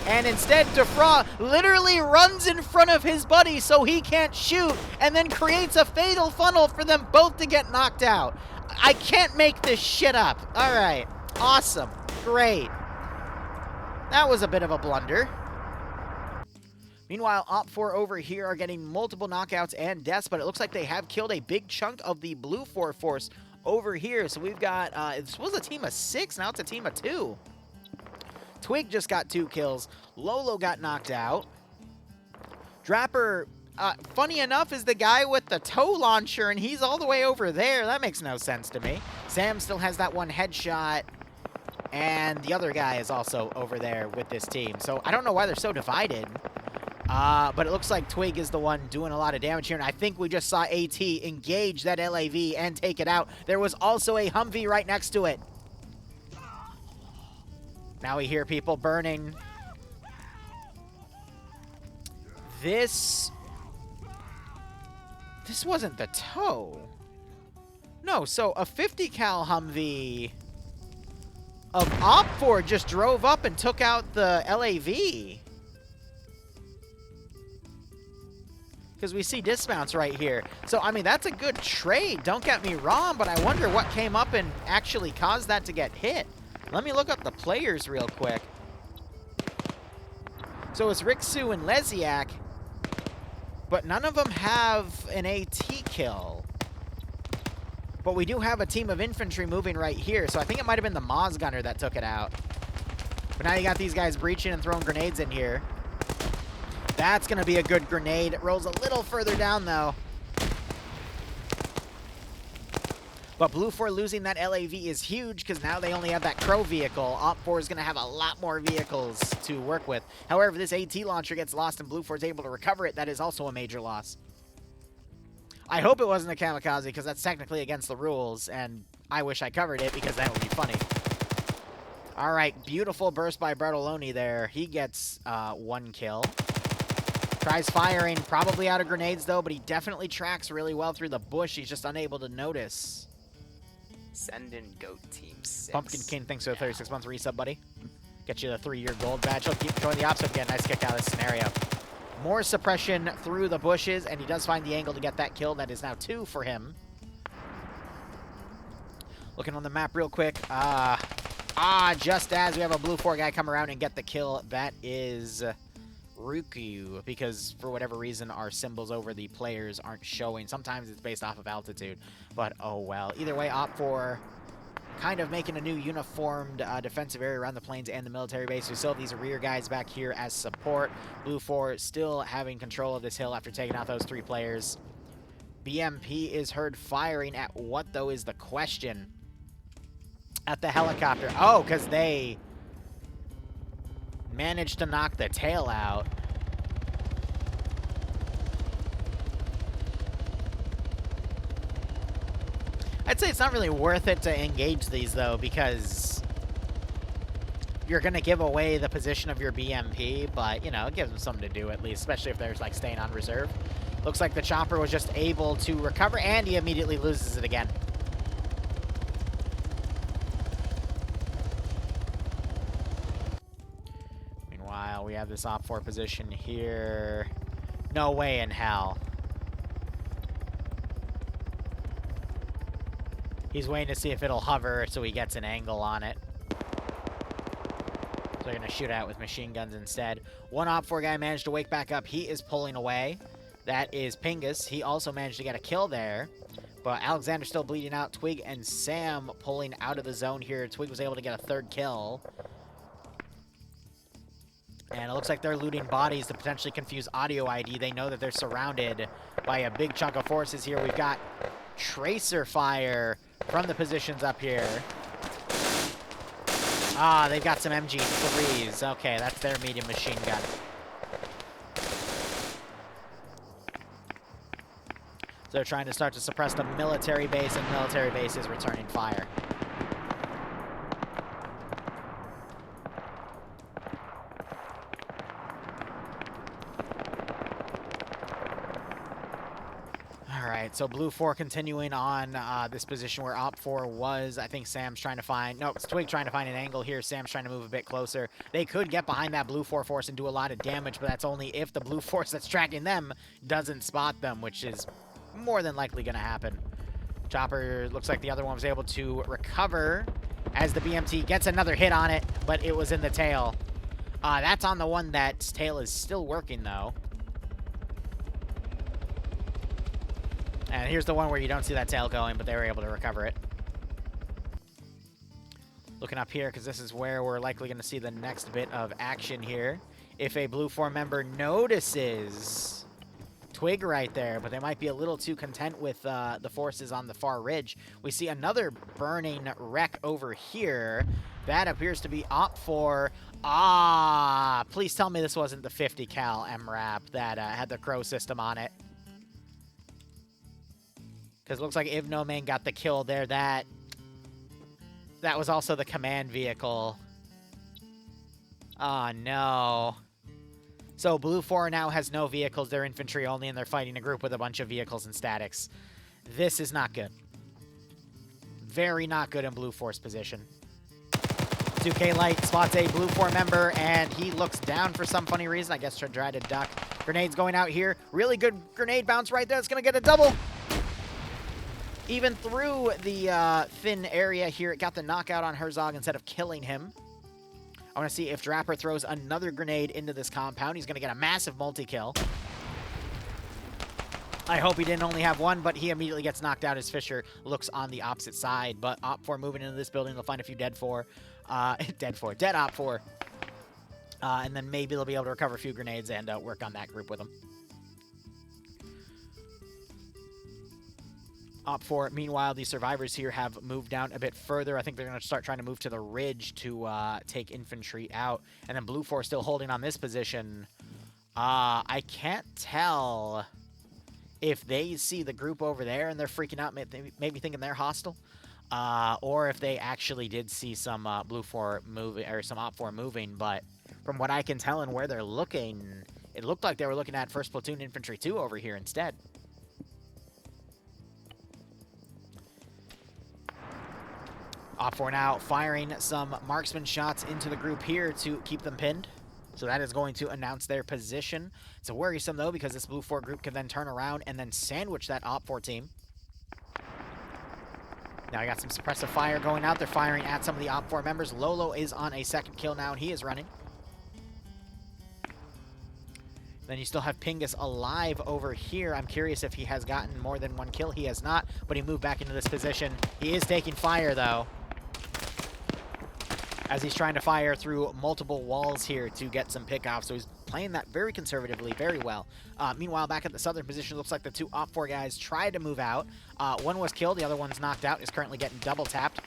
And instead, Defra literally runs in front of his buddy so he can't shoot, and then creates a fatal funnel for them both to get knocked out. I can't make this shit up. All right. Awesome. Great. That was a bit of a blunder. Meanwhile, OPFOR over here are getting multiple knockouts and deaths, but it looks like they have killed a big chunk of the Blue 4 force over here. So we've got, this was a team of 6, now it's a team of 2. Twig just got 2 kills. Lolo got knocked out. Drapper, funny enough, is the guy with the tow launcher, and he's all the way over there. That makes no sense to me. Sam still has that one headshot, and the other guy is also over there with this team. So I don't know why they're so divided. But it looks like Twig is the one doing a lot of damage here, and I think we just saw AT engage that LAV and take it out. There was also a Humvee right next to it. Now we hear people burning. This wasn't the tow. No, so a 50 cal Humvee of OPFOR just drove up and took out the LAV. Because we see dismounts right here. So, I mean, that's a good trade. Don't get me wrong, but I wonder what came up and actually caused that to get hit. Let me look up the players real quick. So it's Riksu and Leziak, but none of them have an AT kill. But we do have a team of infantry moving right here, so I think it might have been the Moz gunner that took it out. But now you got these guys breaching and throwing grenades in here. That's going to be a good grenade. It rolls a little further down, though. But Blue 4 losing that LAV is huge because now they only have that Crow vehicle. OPFOR is going to have a lot more vehicles to work with. However, this AT launcher gets lost and Blue 4 is able to recover it. That is also a major loss. I hope it wasn't a kamikaze because that's technically against the rules, and I wish I covered it because that would be funny. All right, beautiful burst by Bartoloni there. He gets 1 kill. Tries firing, probably out of grenades though, but he definitely tracks really well through the bush. He's just unable to notice.
Send in GOAT Team 6.
Pumpkin King, thanks for the 36 month resub, buddy. Get you the 3-year gold badge. He'll keep joining the ops up again. Nice kick out of this scenario. More suppression through the bushes, and he does find the angle to get that kill. That is now 2 for him. Looking on the map real quick. Just as we have a Blue 4 guy come around and get the kill, that is Ruku, because for whatever reason our symbols over the players aren't showing. Sometimes it's based off of altitude, but oh well. Either way, OPFOR kind of making a new uniformed defensive area around the plains and the military base. We still have these rear guys back here as support. Blue 4 still having control of this hill after taking out those 3 players. BMP is heard firing at what, though, is the question? At the helicopter. Oh, because they managed to knock the tail out. I'd say it's not really worth it to engage these, though, because you're going to give away the position of your BMP, but, you know, it gives them something to do at least, especially if they're, like, staying on reserve. Looks like the chopper was just able to recover, and he immediately loses it again. Meanwhile, we have this OPFOR position here. No way in hell. He's waiting to see if it'll hover so he gets an angle on it. So they're going to shoot out with machine guns instead. One OPFOR guy managed to wake back up. He is pulling away. That is Pingus. He also managed to get a kill there. But Alexander's still bleeding out. Twig and Sam pulling out of the zone here. Twig was able to get a 3rd kill. And it looks like they're looting bodies to potentially confuse audio ID. They know that they're surrounded by a big chunk of forces here. We've got tracer fire from the positions up here. Ah, they've got some MG3s. Okay, that's their medium machine gun. So they're trying to start to suppress the military base, and military base is returning fire. Alright, so Blue 4 continuing on this position where OPFOR was. I think Sam's trying to find... No, it's Twig trying to find an angle here. Sam's trying to move a bit closer. They could get behind that Blue 4 force and do a lot of damage, but that's only if the Blue force that's tracking them doesn't spot them, which is more than likely going to happen. Chopper looks like the other one was able to recover as the BMT gets another hit on it, but it was in the tail. That's on the one that's tail is still working, though. And here's the one where you don't see that tail going, but they were able to recover it. Looking up here, because this is where we're likely going to see the next bit of action here. If a Blue 4 member notices Twig right there, but they might be a little too content with the forces on the far ridge. We see another burning wreck over here. That appears to be OPFOR. Ah, please tell me this wasn't the 50 cal MRAP that had the Crow system on it. Because it looks like If No Man got the kill there. That was also the command vehicle. Oh, no. So Blue 4 now has no vehicles. They're infantry only, and they're fighting a group with a bunch of vehicles and statics. This is not good. Very not good in Blue 4's position. 2K Light spots a Blue 4 member, and he looks down for some funny reason. I guess to try to duck. Grenades going out here. Really good grenade bounce right there. It's going to get a double. Even through the thin area here, it got the knockout on Herzog instead of killing him. I want to see if Draper throws another grenade into this compound. He's going to get a massive multi-kill. I hope he didn't only have one, but he immediately gets knocked out as Fisher looks on the opposite side. But OPFOR moving into this building, they'll find a few dead OPFOR. And then maybe they'll be able to recover a few grenades and work on that group with them. OPFOR, meanwhile, the survivors here have moved down a bit further. I think they're going to start trying to move to the ridge to take infantry out. And then Blue 4 still holding on this position. I can't tell if they see the group over there and they're freaking out, maybe thinking they're hostile, or if they actually did see some Blue 4 moving, or some OPFOR moving. But from what I can tell and where they're looking, it looked like they were looking at 1st Platoon Infantry 2 over here instead. OPFOR now firing some marksman shots into the group here to keep them pinned. So that is going to announce their position. It's worrisome, though, because this Blue 4 group can then turn around and then sandwich that OPFOR team. Now I got some suppressive fire going out. They're firing at some of the OPFOR members. Lolo is on a 2nd kill now, and he is running. Then you still have Pingus alive over here. I'm curious if he has gotten more than one kill. He has not, but he moved back into this position. He is taking fire, though, as he's trying to fire through multiple walls here to get some pick-off. So he's playing that very conservatively, very well. Meanwhile, back at the southern position, looks like the two OFCRA guys tried to move out. One was killed, the other one's knocked out, is currently getting double-tapped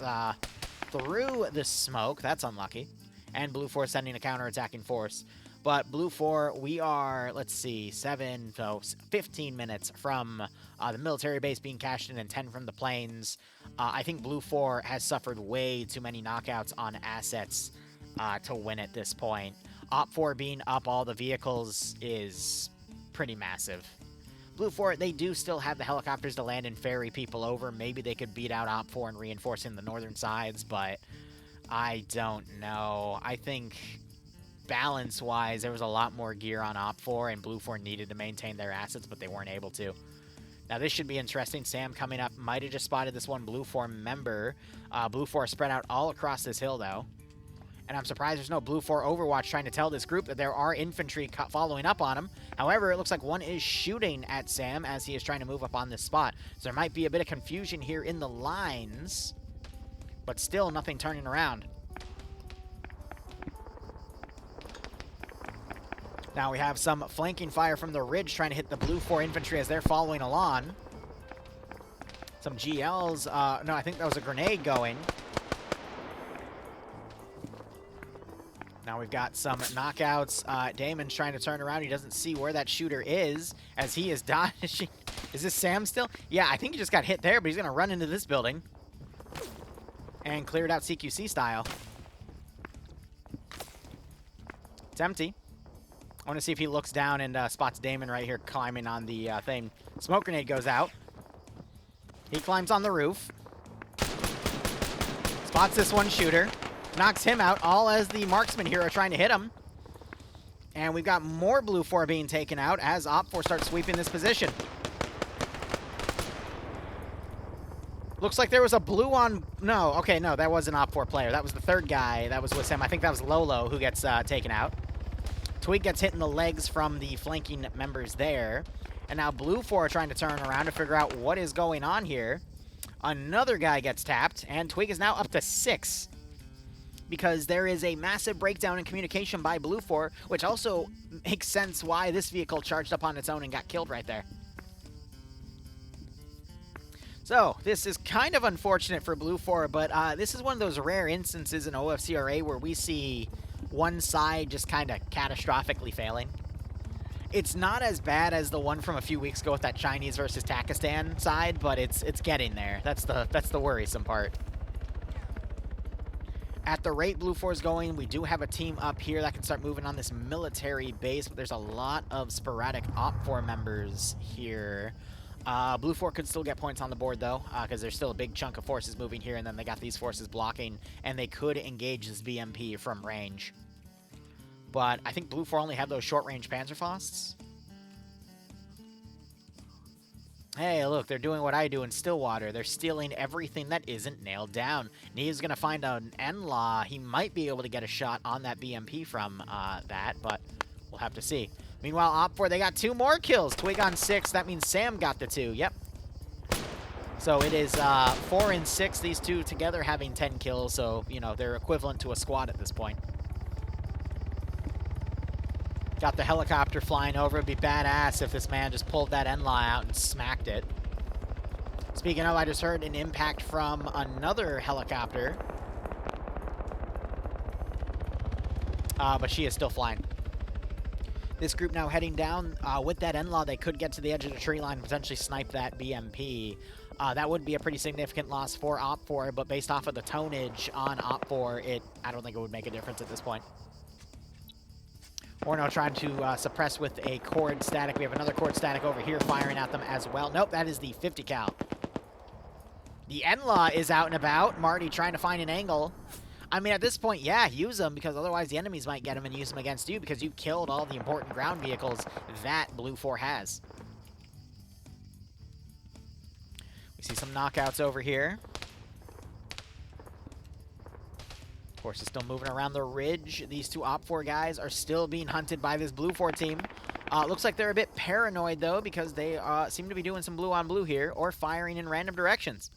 through the smoke. That's unlucky. And Blue 4 sending a counter-attacking force. But Blue 4, we are, let's see, 15 minutes from the military base being cashed in and 10 from the plains. I think Blue 4 has suffered way too many knockouts on assets to win at this point. Op 4 being up all the vehicles is pretty massive. Blue 4, they do still have the helicopters to land and ferry people over. Maybe they could beat out Op 4 and reinforce in the northern sides, but I don't know. I think balance-wise, there was a lot more gear on Op 4, and Blue 4 needed to maintain their assets, but they weren't able to. Now, this should be interesting. Sam coming up might have just spotted this one Blue 4 member. Blue 4 spread out all across this hill, though. And I'm surprised there's no Blue 4 Overwatch trying to tell this group that there are infantry following up on him. However, it looks like one is shooting at Sam as he is trying to move up on this spot. So there might be a bit of confusion here in the lines, but still nothing turning around. Now we have some flanking fire from the ridge trying to hit the Blue 4 infantry as they're following along. Some GLs. No, I think that was a grenade going. Now we've got some knockouts. Damon's trying to turn around. He doesn't see where that shooter is as he is dodging. Is this Sam still? Yeah, I think he just got hit there, but he's going to run into this building and clear it out CQC style. It's empty. I want to see if he looks down and spots Damon right here climbing on the thing. Smoke grenade goes out. He climbs on the roof. Spots this one shooter. Knocks him out, all as the marksman here are trying to hit him. And we've got more Blue 4 being taken out as Op 4 starts sweeping this position. Looks like there was a blue on... No, okay, no, that was an Op 4 player. That was the third guy that was with him. I think that was Lolo who gets taken out. Twig gets hit in the legs from the flanking members there. And now Blue 4 are trying to turn around to figure out what is going on here. Another guy gets tapped, and Twig is now up to 6. Because there is a massive breakdown in communication by Blue 4, which also makes sense why this vehicle charged up on its own and got killed right there. So, this is kind of unfortunate for Blue 4, but this is one of those rare instances in OFCRA where we see one side just kind of catastrophically failing. It's not as bad as the one from a few weeks ago with that Chinese versus Takistan side, but it's getting there. That's the worrisome part. At the rate Blue 4 is going, we do have a team up here that can start moving on this military base, but there's a lot of sporadic Op 4 members here. Blue 4 could still get points on the board, though, because there's still a big chunk of forces moving here, and then they got these forces blocking, and they could engage this BMP from range. But I think Blue 4 only have those short-range Panzerfausts. Hey, look, they're doing what I do in Stillwater. They're stealing everything that isn't nailed down. Neve's going to find an N-Law. He might be able to get a shot on that BMP from that, but we'll have to see. Meanwhile, Op 4, they got 2 more kills. Twig on 6. That means Sam got the 2. Yep. So it is 4 and 6, these two together having 10 kills. So, you know, they're equivalent to a squad at this point. Got the helicopter flying over. It'd be badass if this man just pulled that N-Law out and smacked it. Speaking of, I just heard an impact from another helicopter. But she is still flying. This group now heading down. With that N-Law, they could get to the edge of the tree line and potentially snipe that BMP. That would be a pretty significant loss for Op 4, but based off of the tonnage on Op 4, I don't think it would make a difference at this point. Orno trying to suppress with a cord static. We have another cord static over here firing at them as well. Nope, that is the 50 cal. The N-Law is out and about. Marty trying to find an angle. I mean, at this point, yeah, use them, because otherwise the enemies might get them and use them against you because you killed all the important ground vehicles that Blue 4 has. We see some knockouts over here. Of course, it's still moving around the ridge. These two Op 4 guys are still being hunted by this Blue 4 team. Looks like they're a bit paranoid, though, because they seem to be doing some blue on blue here, or firing in random directions.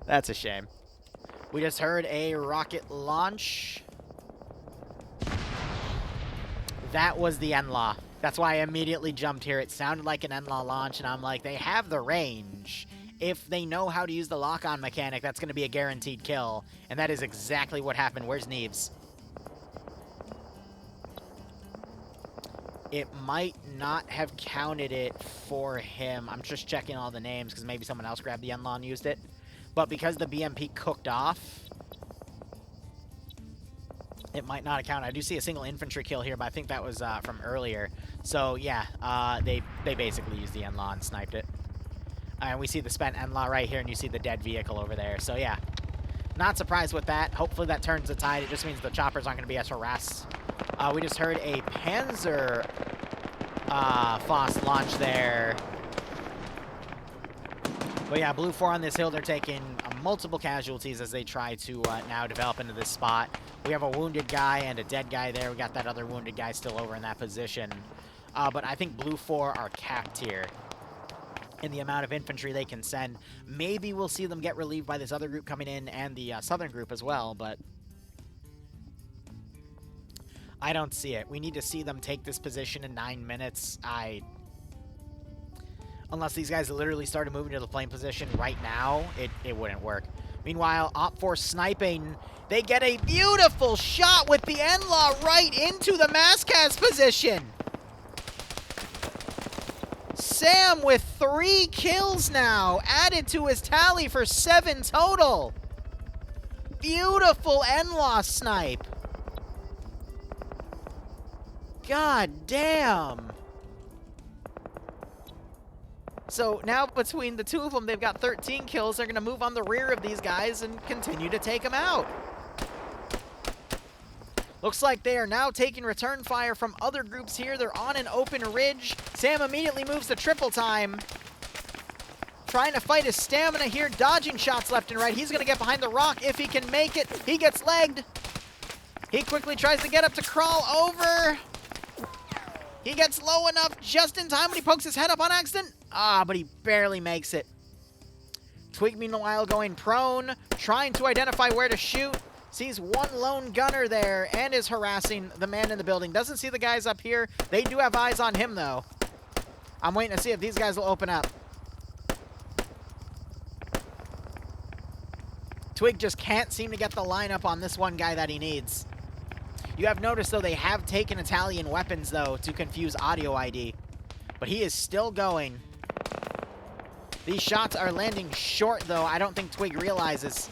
That's a shame. We just heard a rocket launch. That was the NLAW. That's why I immediately jumped here. It sounded like an NLAW launch, and I'm like, they have the range. If they know how to use the lock-on mechanic, that's going to be a guaranteed kill. And that is exactly what happened. Where's Neves? It might not have counted it for him. I'm just checking all the names because maybe someone else grabbed the NLAW and used it. But because the BMP cooked off, it might not account. I do see a single infantry kill here, but I think that was from earlier. So, yeah, they basically used the NLAW and sniped it. And we see the spent NLAW right here, and you see the dead vehicle over there. So, yeah, not surprised with that. Hopefully that turns the tide. It just means the choppers aren't going to be as harassed. We just heard a Panzer Faust launch there. But yeah, Blue 4 on this hill, they're taking multiple casualties as they try to now develop into this spot. We have a wounded guy and a dead guy there. We got that other wounded guy still over in that position. But I think Blue 4 are capped here in the amount of infantry they can send. Maybe we'll see them get relieved by this other group coming in and the southern group as well, but I don't see it. We need to see them take this position in 9 minutes. Unless these guys literally started moving to the plane position right now, it wouldn't work. Meanwhile, Op4 sniping. They get a beautiful shot with the NLAW right into the mass cast position. Sam with 3 kills now, added to his tally for 7 total. Beautiful NLAW snipe. God damn. So now between the two of them, they've got 13 kills. They're going to move on the rear of these guys and continue to take them out. Looks like they are now taking return fire from other groups here. They're on an open ridge. Sam immediately moves to triple time. Trying to fight his stamina here, dodging shots left and right. He's going to get behind the rock if he can make it. He gets legged. He quickly tries to get up to crawl over. He gets low enough just in time when he pokes his head up on accident. But he barely makes it. Twig, meanwhile, going prone, trying to identify where to shoot. Sees one lone gunner there and is harassing the man in the building. Doesn't see the guys up here. They do have eyes on him, though. I'm waiting to see if these guys will open up. Twig just can't seem to get the lineup on this one guy that he needs. You have noticed, though, they have taken Italian weapons, though, to confuse audio ID. But he is still going. These shots are landing short, though. I don't think Twig realizes.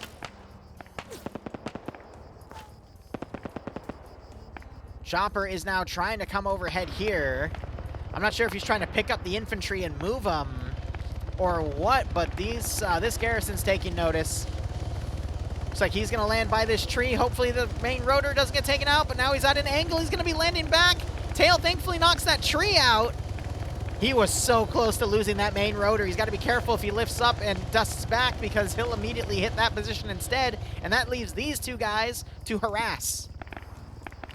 Chopper is now trying to come overhead here. I'm not sure if he's trying to pick up the infantry and move them or what, but this garrison's taking notice. Looks like he's going to land by this tree. Hopefully the main rotor doesn't get taken out, but now he's at an angle. He's going to be landing back. Tail thankfully knocks that tree out. He was so close to losing that main rotor. He's got to be careful if he lifts up and dusts back because he'll immediately hit that position instead, and that leaves these two guys to harass.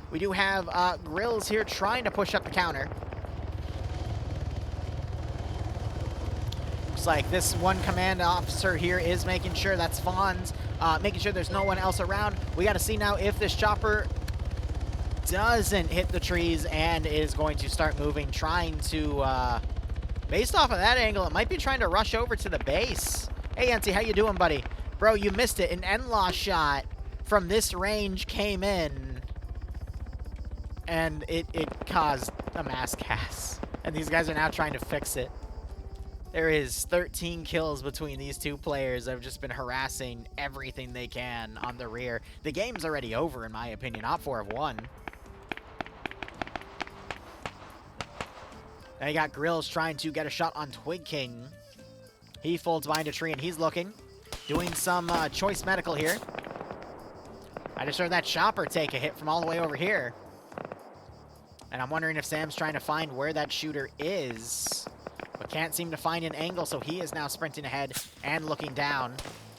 We do have Grills here trying to push up the counter. Looks like this one command officer here is making sure that's Fonz, making sure there's no one else around. We got to see now if this chopper doesn't hit the trees and is going to start moving, trying to, based off of that angle, it might be trying to rush over to the base. Hey, Yancy, how you doing, buddy? Bro, you missed it. An NLAW shot from this range came in, and it caused a mass cast. And these guys are now trying to fix it. There is 13 kills between these two players that have just been harassing everything they can on the rear. The game's already over, in my opinion. Op4 have won. Now you got Grills trying to get a shot on Twig King. He folds behind a tree and he's looking. Doing some choice medical here. I just heard that chopper take a hit from all the way over here. And I'm wondering if Sam's trying to find where that shooter is. But can't seem to find an angle, so he is now sprinting ahead and looking down.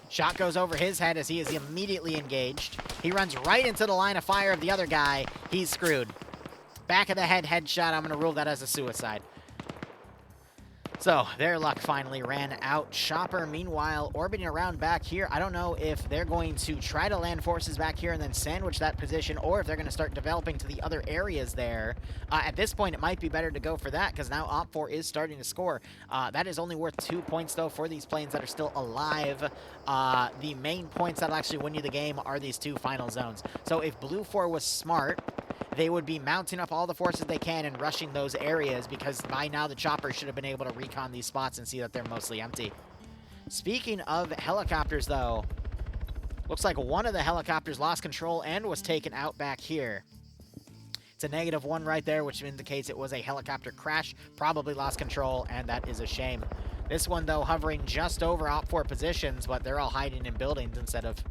Shot goes over his head as he is immediately engaged. He runs right into the line of fire of the other guy. He's screwed. Back of the head headshot. I'm going to rule that as a suicide. So, their luck finally ran out. Chopper, meanwhile, orbiting around back here. I don't know if they're going to try to land forces back here and then sandwich that position, or if they're going to start developing to the other areas there. At this point, it might be better to go for that, because now OPFOR is starting to score. That is only worth 2 points, though, for these planes that are still alive. The main points that'll actually win you the game are these 2 final zones. So, if Blue 4 was smart, they would be mounting up all the forces they can and rushing those areas, because by now the choppers should have been able to recon these spots and see that they're mostly empty. Speaking of helicopters, though, looks like one of the helicopters lost control and was taken out back here. It's a -1 right there, which indicates it was a helicopter crash, probably lost control, and that is a shame. This one, though, hovering just over OPFOR positions, but they're all hiding in buildings instead of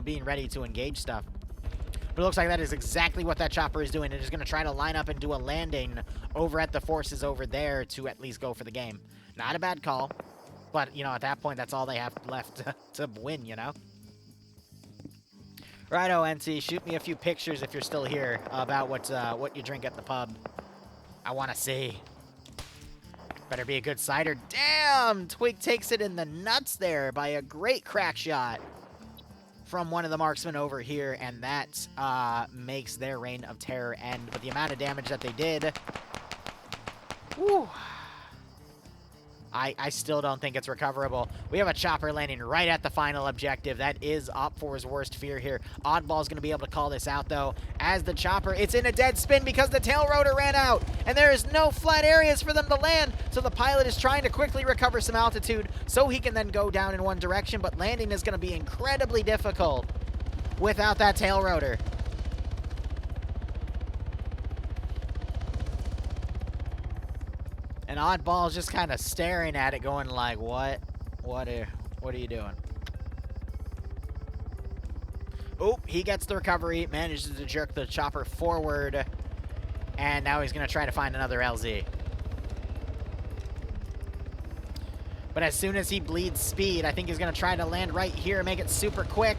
being ready to engage stuff. But it looks like that is exactly what that chopper is doing. It is going to try to line up and do a landing over at the forces over there to at least go for the game. Not a bad call. But, you know, at that point, that's all they have left to win, you know? Righto, NC. Shoot me a few pictures if you're still here about what you drink at the pub. I want to see. Better be a good cider. Damn! Twig takes it in the nuts there by a great crack shot from one of the marksmen over here, and that makes their reign of terror end. But the amount of damage that they did, whew, I still don't think it's recoverable. We have a chopper landing right at the final objective. That is OPFOR's worst fear here. Oddball's going to be able to call this out, though, as the chopper, it's in a dead spin because the tail rotor ran out, and there is no flat areas for them to land, so the pilot is trying to quickly recover some altitude so he can then go down in one direction, but landing is going to be incredibly difficult without that tail rotor. And Oddball's just kind of staring at it, going like, what are you doing? Oh, he gets the recovery, manages to jerk the chopper forward, and now he's going to try to find another LZ. But as soon as he bleeds speed, I think he's going to try to land right here and make it super quick.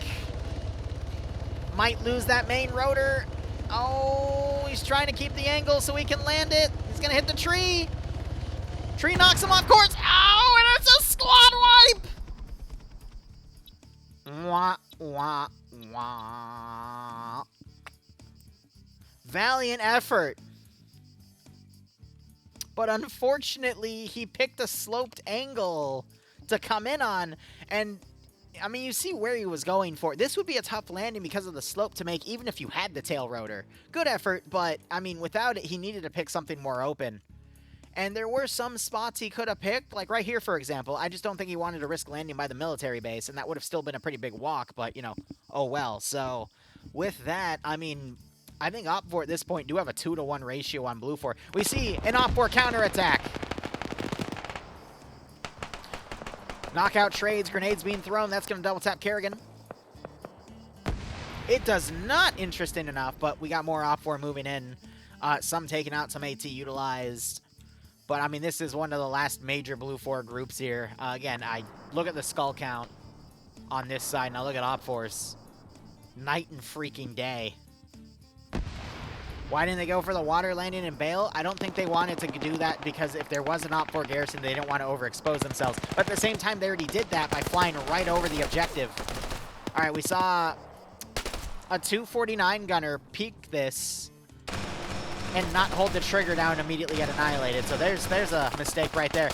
Might lose that main rotor. Oh, he's trying to keep the angle so he can land it. He's going to hit the tree. Tree knocks him off course. Oh, and it's a squad wipe! Wah, wah, wah. Valiant effort. But unfortunately, he picked a sloped angle to come in on. And, I mean, you see where he was going for. This would be a tough landing because of the slope to make, even if you had the tail rotor. Good effort, but, I mean, without it, he needed to pick something more open. And there were some spots he could have picked, like right here, for example. I just don't think he wanted to risk landing by the military base, and that would have still been a pretty big walk, but, you know, oh well. So, with that, I mean, I think OPFOR at this point do have a 2-to-1 ratio on Blue 4. We see an OPFOR counterattack. Knockout trades, grenades being thrown. That's going to double tap Kerrigan. It does not interesting enough, but we got more OPFOR moving in. Some taken out, some AT utilized. But, I mean, this is one of the last major Blue 4 groups here. Again, I look at the skull count on this side, and I look at OPFOR's. Night and freaking day. Why didn't they go for the water landing and bail? I don't think they wanted to do that because if there was an OPFOR garrison, they didn't want to overexpose themselves. But at the same time, they already did that by flying right over the objective. All right, we saw a 249 gunner peek this and not hold the trigger down and immediately get annihilated. So there's a mistake right there.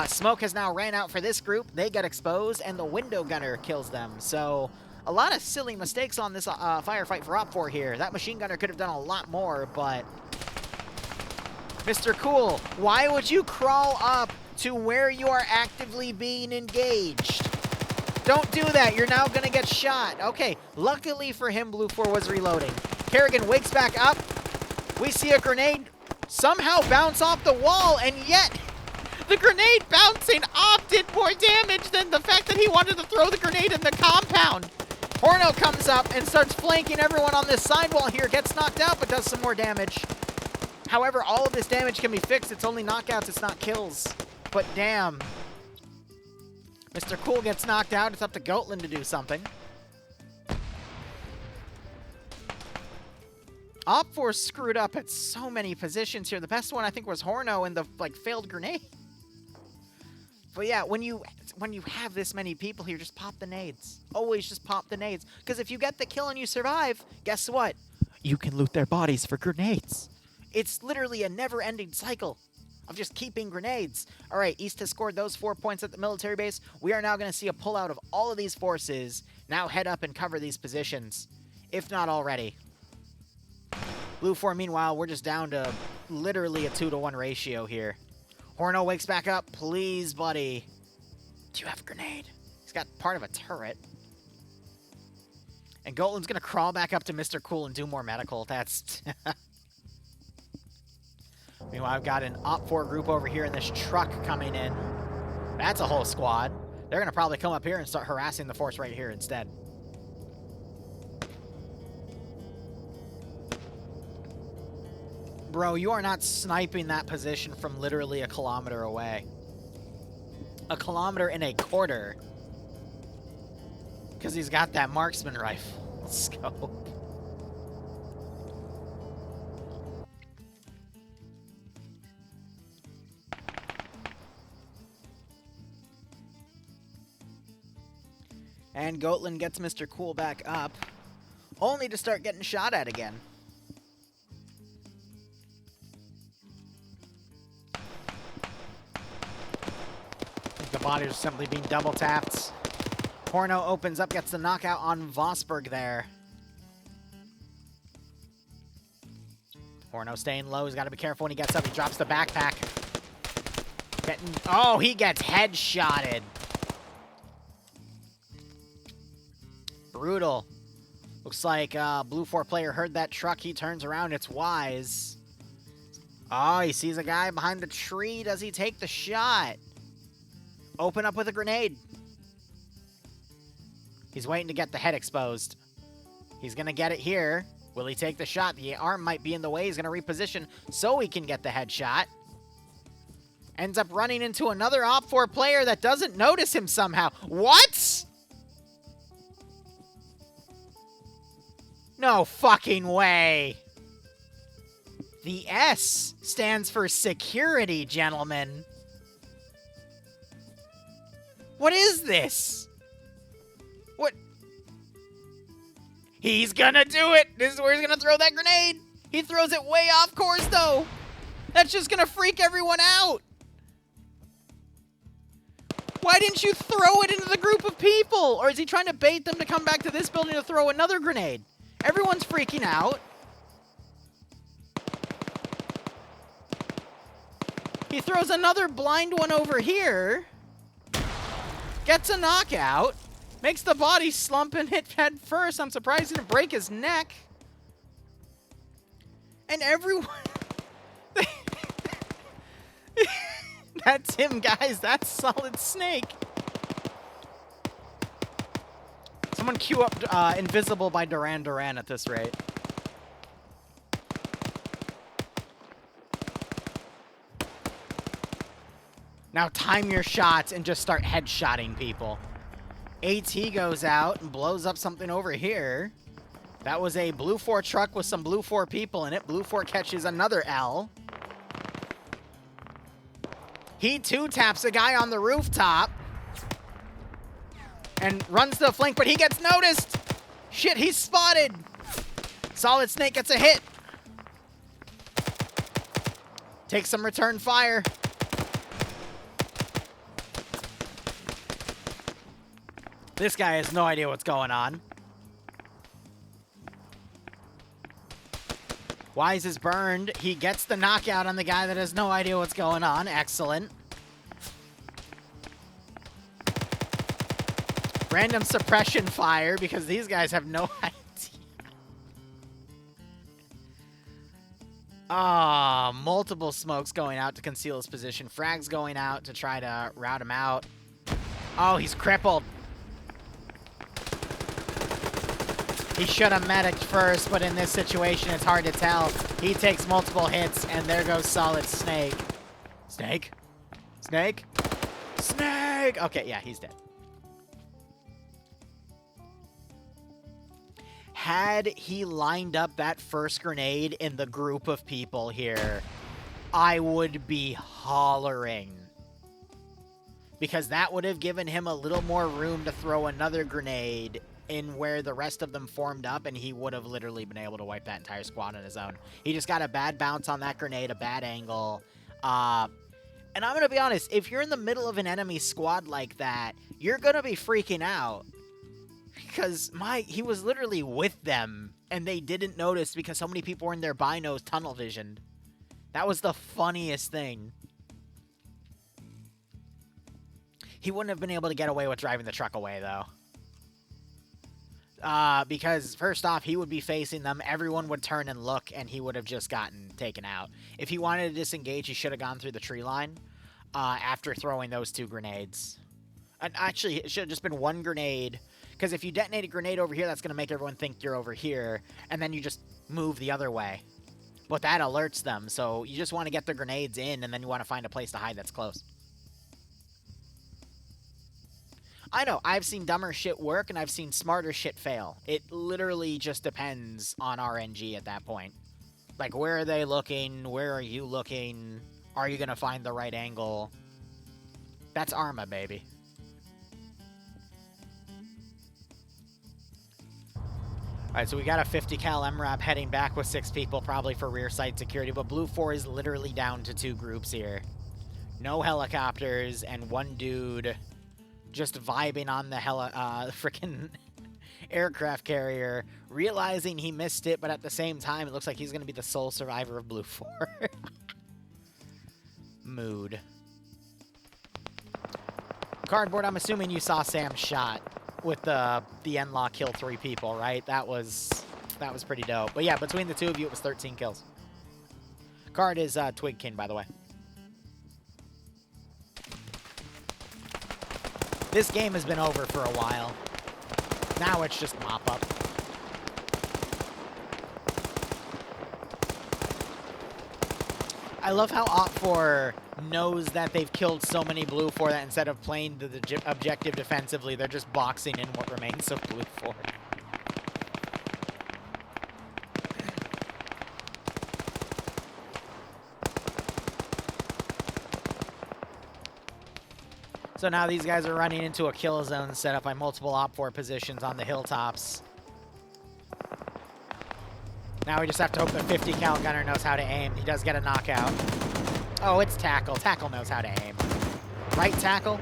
Smoke has now ran out for this group. They get exposed, and the window gunner kills them. So a lot of silly mistakes on this firefight for OPFOR here. That machine gunner could have done a lot more, but Mr. Cool, why would you crawl up to where you are actively being engaged? Don't do that. You're now going to get shot. Okay, luckily for him, Blue 4 was reloading. Kerrigan wakes back up. We see a grenade somehow bounce off the wall, and yet the grenade bouncing off did more damage than the fact that he wanted to throw the grenade in the compound. Horno comes up and starts flanking everyone on this sidewall here, gets knocked out, but does some more damage. However, all of this damage can be fixed. It's only knockouts, it's not kills. But damn. Mr. Cool gets knocked out. It's up to Goatland to do something. OFCRA screwed up at so many positions here. The best one, I think, was Horno and the, like, failed grenade. But yeah, when you have this many people here, just pop the nades. Always just pop the nades. Because if you get the kill and you survive, guess what? You can loot their bodies for grenades. It's literally a never-ending cycle of just keeping grenades. All right, East has scored those 4 points at the military base. We are now going to see a pullout of all of these forces. Now head up and cover these positions, if not already. Blue 4, meanwhile, we're just down to literally a 2-to-1 ratio here. Horno wakes back up. Please, buddy. Do you have a grenade? He's got part of a turret. And Goatland's going to crawl back up to Mr. Cool and do more medical. That's... Meanwhile, I've got an OFCRA group over here and this truck coming in. That's a whole squad. They're going to probably come up here and start harassing the force right here instead. Bro, you are not sniping that position from literally a kilometer away. A kilometer and a quarter. Because he's got that marksman rifle scope. And Goatland gets Mr. Cool back up, only to start getting shot at again. The bodies are simply being double tapped. Horno opens up, gets the knockout on Vosberg there. Horno staying low. He's got to be careful when he gets up. He drops the backpack. Oh, he gets headshotted. Brutal. Looks like Blue 4 player heard that truck. He turns around. It's Wise. Oh, he sees a guy behind the tree. Does he take the shot? Open up with a grenade. He's waiting to get the head exposed. He's going to get it here. Will he take the shot? The arm might be in the way. He's going to reposition so he can get the headshot. Ends up running into another OFCRA player that doesn't notice him somehow. What? No fucking way. The S stands for security, gentlemen. What is this? What? He's gonna do it. This is where he's gonna throw that grenade. He throws it way off course, though. That's just gonna freak everyone out. Why didn't you throw it into the group of people? Or is he trying to bait them to come back to this building to throw another grenade? Everyone's freaking out. He throws another blind one over here. Gets a knockout. Makes the body slump and hit head first. I'm surprised he didn't break his neck. And everyone... That's him, guys. That's Solid Snake. Someone queue up Invisible by Duran Duran at this rate. Now time your shots and just start headshotting people. AT goes out and blows up something over here. That was a Blue 4 truck with some Blue 4 people in it. Blue 4 catches another L. He too taps a guy on the rooftop. And runs to the flank, but he gets noticed. Shit, he's spotted. Solid Snake gets a hit. Takes some return fire. This guy has no idea what's going on. Wise is burned. He gets the knockout on the guy that has no idea what's going on. Excellent. Random suppression fire because these guys have no idea. Ah, multiple smokes going out to conceal his position. Frags going out to try to rout him out. Oh, he's crippled. He should have medicked first, but in this situation, it's hard to tell. He takes multiple hits, and there goes Solid Snake. Snake? Snake? Snake! Break! Okay, yeah, he's dead. Had he lined up that first grenade in the group of people here, I would be hollering. Because that would have given him a little more room to throw another grenade in where the rest of them formed up, and he would have literally been able to wipe that entire squad on his own. He just got a bad bounce on that grenade, a bad angle. And I'm going to be honest, if you're in the middle of an enemy squad like that, you're going to be freaking out. Because he was literally with them, and they didn't notice because so many people were in their binos tunnel visioned. That was the funniest thing. He wouldn't have been able to get away with driving the truck away, though. Because, first off, he would be facing them, everyone would turn and look, and he would have just gotten taken out. If he wanted to disengage, he should have gone through the tree line after throwing those 2 grenades. And actually, it should have just been 1 grenade, because if you detonate a grenade over here, that's going to make everyone think you're over here, and then you just move the other way. But that alerts them, so you just want to get the grenades in, and then you want to find a place to hide that's close. I know, I've seen dumber shit work, and I've seen smarter shit fail. It literally just depends on RNG at that point. Like, where are they looking? Where are you looking? Are you going to find the right angle? That's Arma, baby. Alright, so we got a 50 cal MRAP heading back with 6 people, probably for rear side security, but Blue 4 is literally down to 2 groups here. No helicopters, and 1 dude just vibing on the frickin' aircraft carrier, realizing he missed it, but at the same time, it looks like he's going to be the sole survivor of Blue 4. Mood. Cardboard, I'm assuming you saw Sam's shot with the N-Lock kill 3 people, right? That was pretty dope. But yeah, between the 2 of you, it was 13 kills. Card is Twigkin, by the way. This game has been over for a while. Now it's just mop up. I love how OFCRA knows that they've killed so many Blue 4 that instead of playing the objective defensively, they're just boxing in what remains of Blue 4. So now these guys are running into a kill zone set up by multiple OPFOR positions on the hilltops. Now we just have to hope the 50 cal gunner knows how to aim. He does get a knockout. Oh, it's Tackle. Tackle knows how to aim. Right, Tackle?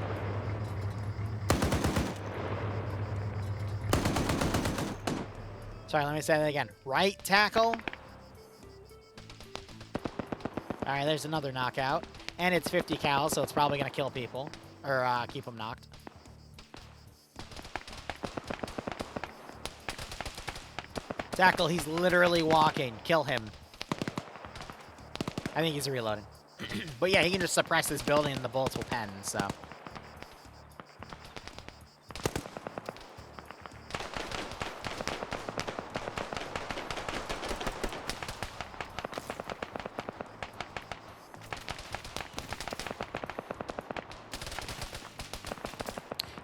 Sorry, let me say that again. Right, Tackle? Alright, there's another knockout. And it's 50 cal, so it's probably going to kill people. Or keep them knocked. Tackle, he's literally walking. Kill him. I think he's reloading. But yeah, he can just suppress this building and the bullets will pen, so.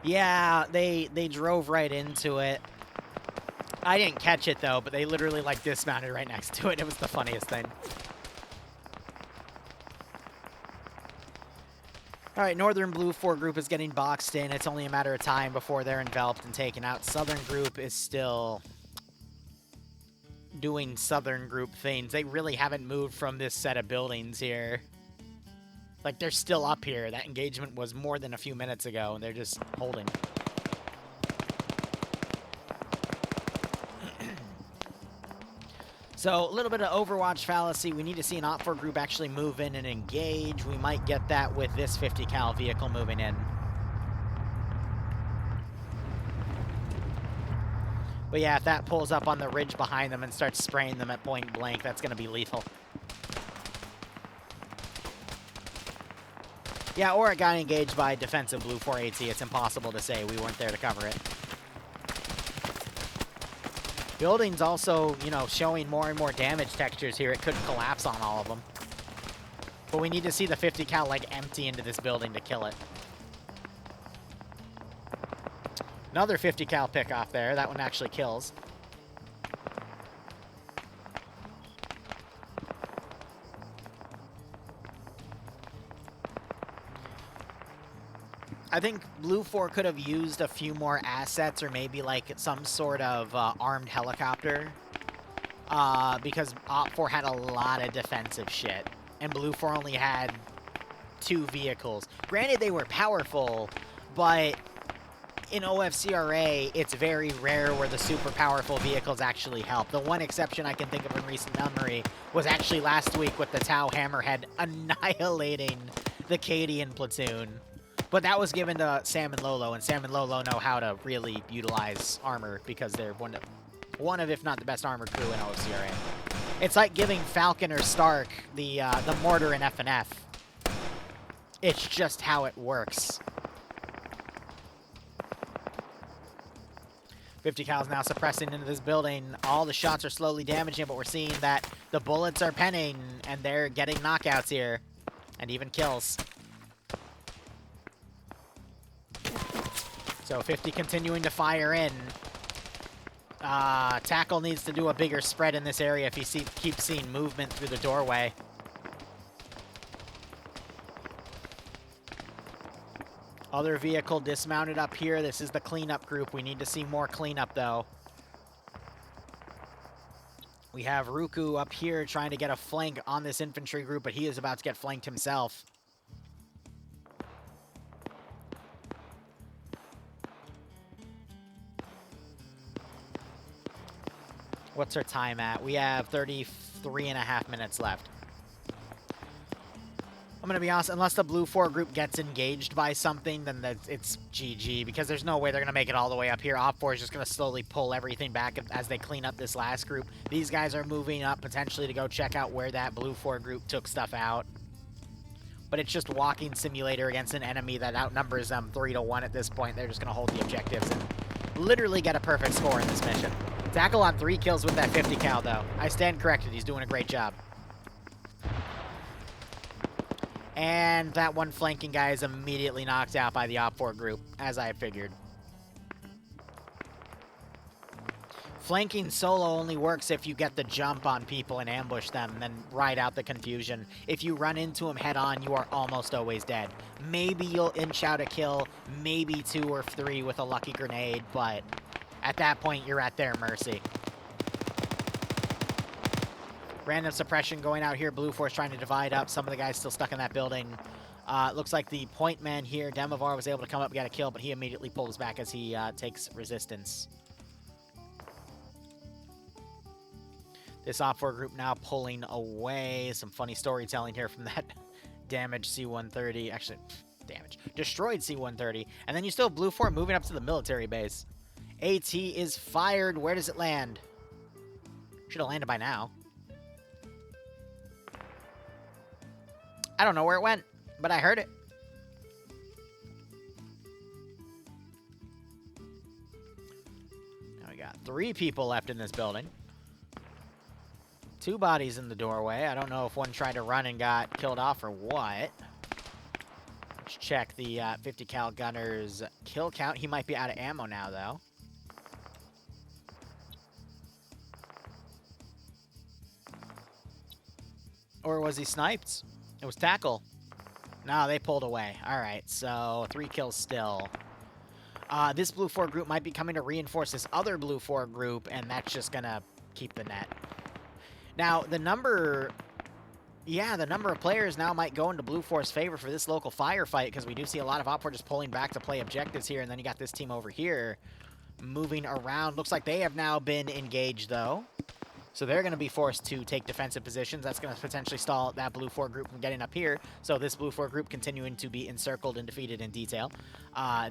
Yeah, they drove right into it. I didn't catch it, though, but they literally, like, dismounted right next to it. It was the funniest thing. All right, Northern Blue 4 group is getting boxed in. It's only a matter of time before they're enveloped and taken out. Southern group is still doing Southern group things. They really haven't moved from this set of buildings here. Like, they're still up here. That engagement was more than a few minutes ago, and they're just holding. So, a little bit of Overwatch fallacy. We need to see an OPFOR group actually move in and engage. We might get that with this 50 cal vehicle moving in. But yeah, if that pulls up on the ridge behind them and starts spraying them at point blank, that's going to be lethal. Yeah, or it got engaged by defensive Blue 4 AT. It's impossible to say. We weren't there to cover it. Building's also, you know, showing more and more damage textures here. It could collapse on all of them. But we need to see the 50 cal, like, empty into this building to kill it. Another 50 cal pick off there. That one actually kills. I think Blue 4 could have used a few more assets or maybe like some sort of armed helicopter. Because Op 4 had a lot of defensive shit. And Blue 4 only had 2 vehicles. Granted, they were powerful, but in OFCRA, it's very rare where the super powerful vehicles actually help. The one exception I can think of in recent memory was actually last week with the Tau Hammerhead annihilating the Cadian platoon. But that was given to Sam and Lolo, and Sam and Lolo know how to really utilize armor because they're one of, if not the best armored crew in OFCRA. It's like giving Falcon or Stark the mortar in FNF. It's just how it works. 50 cal's now suppressing into this building. All the shots are slowly damaging, but we're seeing that the bullets are penning, and they're getting knockouts here, and even kills. So 50 continuing to fire in. Tackle needs to do a bigger spread in this area if he keeps seeing movement through the doorway. Other vehicle dismounted up here. This is the cleanup group. We need to see more cleanup, though. We have Ruku up here trying to get a flank on this infantry group, but he is about to get flanked himself. What's our time at? We have 33.5 minutes left. I'm going to be honest, unless the Blue 4 group gets engaged by something, then it's GG, because there's no way they're going to make it all the way up here. Op 4 is just going to slowly pull everything back as they clean up this last group. These guys are moving up potentially to go check out where that Blue 4 group took stuff out. But it's just walking simulator against an enemy that outnumbers them 3-1 at this point. They're just going to hold the objectives and literally get a perfect score in this mission. Tackle on 3 kills with that 50 cal, though. I stand corrected. He's doing a great job. And that one flanking guy is immediately knocked out by the Op 4 group, as I figured. Flanking solo only works if you get the jump on people and ambush them, and then ride out the confusion. If you run into them head-on, you are almost always dead. Maybe you'll inch out a kill, maybe 2 or 3 with a lucky grenade, but at that point, you're at their mercy. Random suppression going out here. Blue Force trying to divide up. Some of the guys still stuck in that building. Looks like the point man here, Demovar, was able to come up and get a kill, but he immediately pulls back as he takes resistance. This Op 4 group now pulling away. Some funny storytelling here from that damaged C-130. Actually, destroyed C-130. And then you still have Blue 4 moving up to the military base. AT is fired. Where does it land? Should have landed by now. I don't know where it went, but I heard it. Now we got 3 people left in this building. 2 bodies in the doorway. I don't know if one tried to run and got killed off or what. Let's check the 50 cal gunner's kill count. He might be out of ammo now, though. Or was he sniped? It was tackle. No, they pulled away. All right, so 3 kills still. This Blue 4 group might be coming to reinforce this other Blue 4 group, and that's just going to keep the net. Now, the number of players now might go into Blue 4's favor for this local firefight, because we do see a lot of Op 4 just pulling back to play objectives here, and then you got this team over here moving around. Looks like they have now been engaged, though. So they're going to be forced to take defensive positions. That's going to potentially stall that Blue 4 group from getting up here. So this Blue 4 group continuing to be encircled and defeated in detail.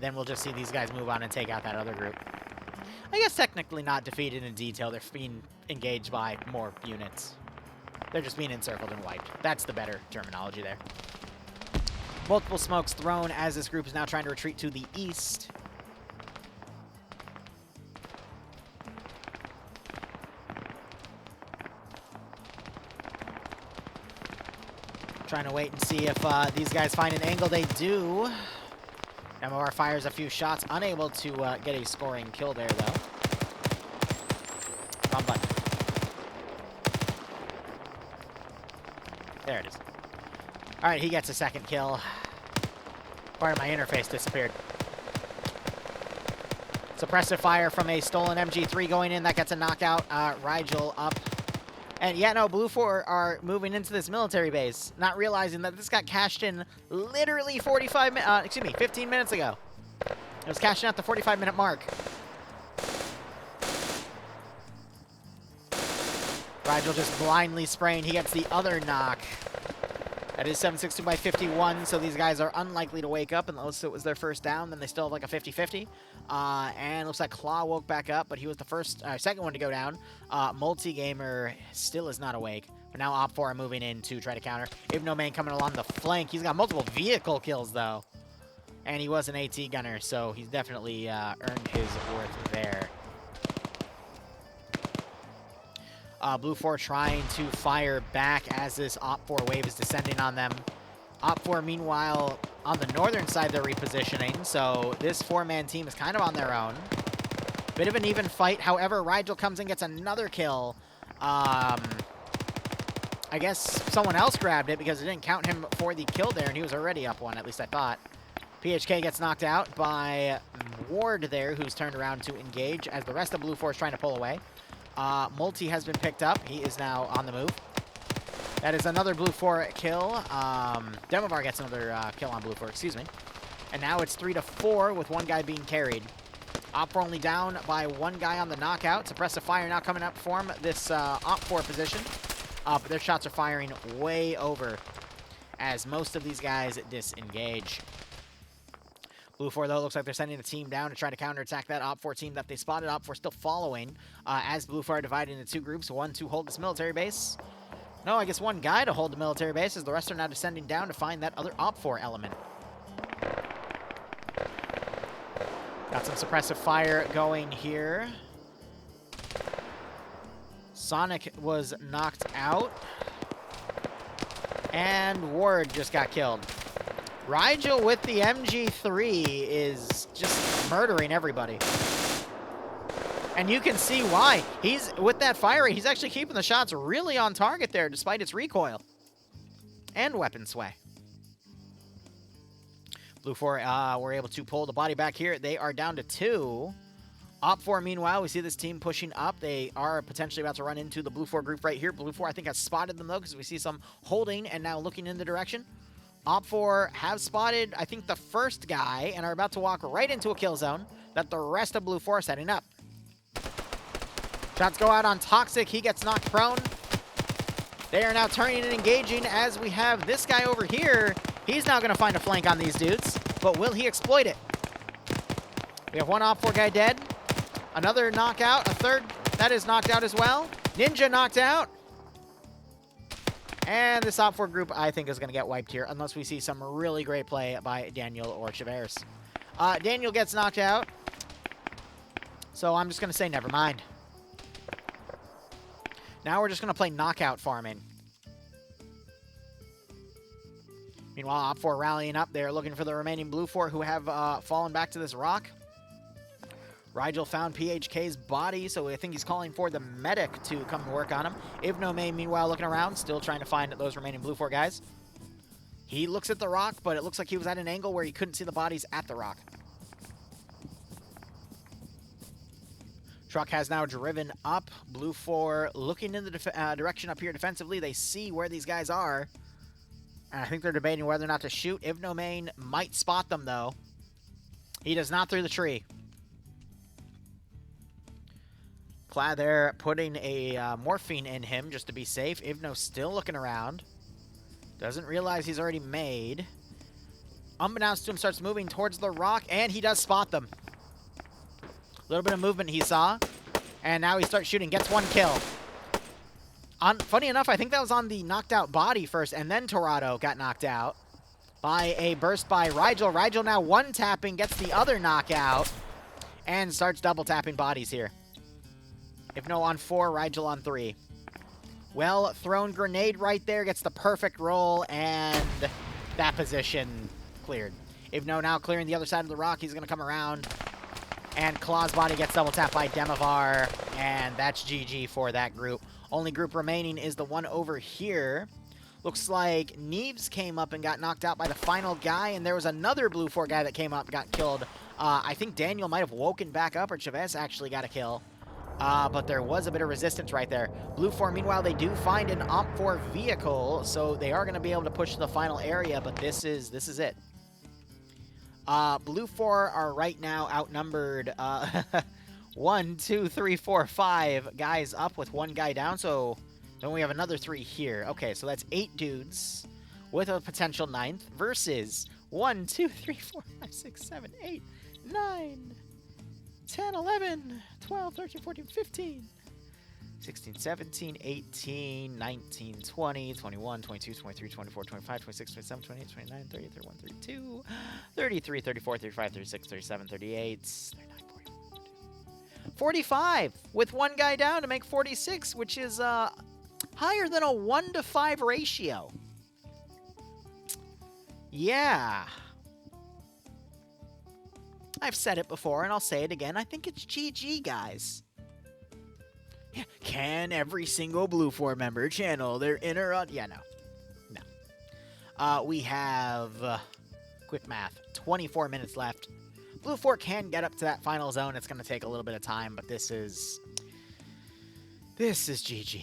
Then we'll just see these guys move on and take out that other group. I guess technically not defeated in detail. They're being engaged by more units. They're just being encircled and wiped. That's the better terminology there. Multiple smokes thrown as this group is now trying to retreat to the east. Trying to wait and see if these guys find an angle. They do. MOR fires a few shots, unable to get a scoring kill there, though. Wrong button. There it is. All right, he gets a second kill. Part of my interface disappeared. Suppressive fire from a stolen MG3 going in. That gets a knockout. Rigel up. And yeah, no, Blue 4 are moving into this military base, not realizing that this got cashed in literally 15 minutes ago. It was cashing out the 45-minute mark. Rigel just blindly spraying. He gets the other knock. That is 762 by 51, so these guys are unlikely to wake up unless it was their first down. Then they still have like a 50-50. And looks like Claw woke back up, but he was the second one to go down. Multi-Gamer still is not awake. But now OpFor are moving in to try to counter. Ibnomain coming along the flank. He's got multiple vehicle kills, though. And he was an AT gunner, so he's definitely earned his worth there. Blue 4 trying to fire back as this OpFor wave is descending on them. OpFor, meanwhile, on the northern side, they're repositioning, so this four-man team is kind of on their own. Bit of an even fight. However, Rigel comes in, gets another kill. I guess someone else grabbed it because it didn't count him for the kill there, and he was already up one, at least I thought. PHK gets knocked out by Ward there, who's turned around to engage, as the rest of Blue 4 is trying to pull away. Multi has been picked up. He is now on the move. That is another Blue 4 kill. Demovar gets another kill on Blue 4, excuse me. And now it's 3-4 with one guy being carried. OpFor only down by one guy on the knockout. Suppressive fire now coming up for him, this OpFor position. But their shots are firing way over as most of these guys disengage. Blue 4, though, looks like they're sending a team down to try to counterattack that OpFor team that they spotted. OpFor still following as Blue 4 are divided into two groups. One to hold this military base. No, I guess one guy to hold the military base, as the rest are now descending down to find that other OpFor element. Got some suppressive fire going here. Sonic was knocked out. And Ward just got killed. Rigel with the MG3 is just murdering everybody. And you can see why. He's, with that fire rate, he's actually keeping the shots really on target there, despite its recoil. And weapon sway. Blue 4 were able to pull the body back here. They are down to 2. OpFor, meanwhile, we see this team pushing up. They are potentially about to run into the Blue 4 group right here. Blue 4, I think, has spotted them, though, because we see some holding and now looking in the direction. OpFor have spotted, I think, the first guy and are about to walk right into a kill zone that the rest of Blue 4 are setting up. Shots go out on Toxic. He gets knocked prone. They are now turning and engaging as we have this guy over here. He's now going to find a flank on these dudes, but will he exploit it? We have one OpFor guy dead. Another knockout. A third that is knocked out as well. Ninja knocked out. And this OpFor group, I think, is going to get wiped here, unless we see some really great play by Daniel or Chaveris. Daniel gets knocked out. So I'm just going to say never mind. Now we're just going to play knockout farming. Meanwhile, OpFor rallying up. They're looking for the remaining Blue 4 who have fallen back to this rock. Rigel found PHK's body, so I think he's calling for the medic to come and work on him. Ibnomain, meanwhile, looking around, still trying to find those remaining Blue 4 guys. He looks at the rock, but it looks like he was at an angle where he couldn't see the bodies at the rock. Truck has now driven up. Blue 4 looking in the direction up here defensively. They see where these guys are. And I think they're debating whether or not to shoot. Ibnomain might spot them, though. He does not through the tree. Clad there putting a morphine in him just to be safe. Ivno still looking around. Doesn't realize he's already made. Unbeknownst to him, starts moving towards the rock, and he does spot them. A little bit of movement he saw, and now he starts shooting. Gets one kill. Funny enough, I think that was on the knocked out body first, and then Torado got knocked out by a burst by Rigel. Rigel now one-tapping, gets the other knockout, and starts double-tapping bodies here. Ivno on 4, Rigel on 3. Well thrown grenade right there, gets the perfect roll, and that position cleared. Ivno now clearing the other side of the rock. He's going to come around. And Claw's body gets double tapped by Demovar. And that's GG for that group. Only group remaining is the one over here. Looks like Neves came up and got knocked out by the final guy, and there was another Blue 4 guy that came up and got killed. I think Daniel might have woken back up, or Chavez actually got a kill. But there was a bit of resistance right there. Blue 4, meanwhile, they do find an OFCRA vehicle, so they are going to be able to push to the final area, but this is it. Blue 4 are right now outnumbered 1, 2, 3, 4, 5 guys up with one guy down, so then we have another 3 here. Okay, so that's 8 dudes with a potential 9th versus 1, 2, 3, 4, 5, 6, 7, 8, 9, 10, 11, 12, 13, 14, 15, 16, 17, 18, 19, 20, 21, 22, 23, 24, 25, 26, 27, 28, 29, 30, 31, 32, 33, 34, 35, 36, 37, 38, 39, 40, 45 with one guy down to make 46, which is higher than a 1 to 5 ratio. Yeah. I've said it before, and I'll say it again. I think it's GG, guys. Yeah. Can every single Blue 4 member channel their inner... yeah, no. No. We have... quick math. 24 minutes left. Blue 4 can get up to that final zone. It's going to take a little bit of time, but this is... This is GG.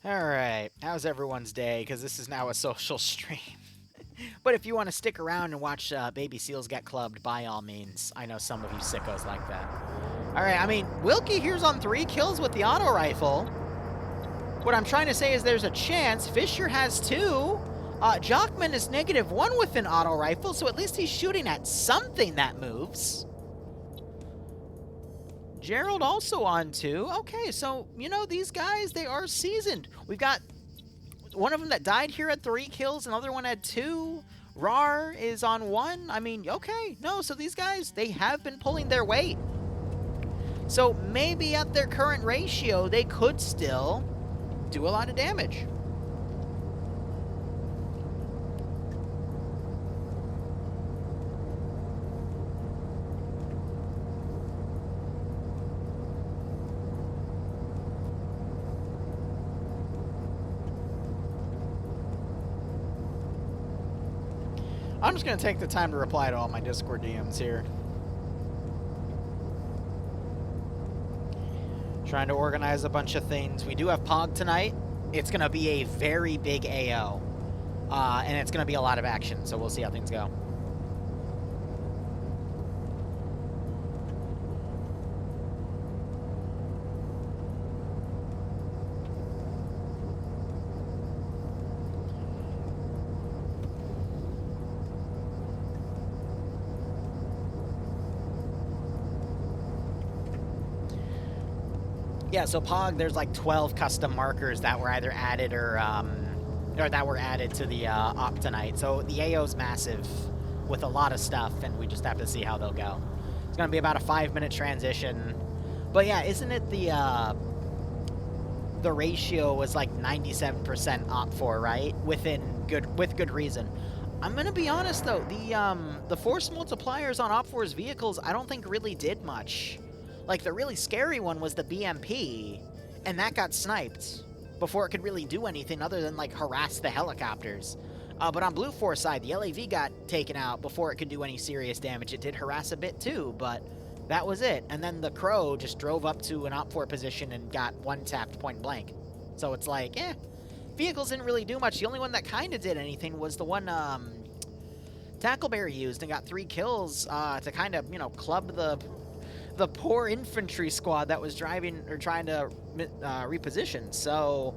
Alright, how's everyone's day? Because this is now a social stream. But if you want to stick around and watch Baby Seals get clubbed, by all means. I know some of you sickos like that. Alright, I mean, Wilkie here's on 3 kills with the auto rifle. What I'm trying to say is there's a chance. Fisher has 2. Jockman is -1 with an auto rifle, so at least he's shooting at something that moves. Gerald also on 2. Okay, so, you know, these guys, they are seasoned. We've got one of them that died here at 3 kills, another one had 2. Rar is on 1. I mean, okay, no, so these guys, they have been pulling their weight. So maybe at their current ratio, they could still do a lot of damage. I'm just going to take the time to reply to all my Discord DMs here. Trying to organize a bunch of things. We do have Pog tonight. It's going to be a very big AO. And it's going to be a lot of action, so we'll see how things go. Yeah, so Pog, there's like 12 custom markers that were either added or that were added to the op tonight. So the AO's massive with a lot of stuff, and we just have to see how they'll go. It's going to be about a 5-minute transition. But yeah, isn't it the ratio was like 97% OPFOR, right? With good reason. I'm going to be honest though, the force multipliers on OPFOR's vehicles I don't think really did much. Like, the really scary one was the BMP, and that got sniped before it could really do anything other than, like, harass the helicopters. But on Blue 4's side, the LAV got taken out before it could do any serious damage. It did harass a bit, too, but that was it. And then the Crow just drove up to an OP4 position and got one-tapped point blank. So it's like, vehicles didn't really do much. The only one that kind of did anything was the one Tackleberry used and got 3 kills to kind of, you know, club the poor infantry squad that was driving or trying to reposition. So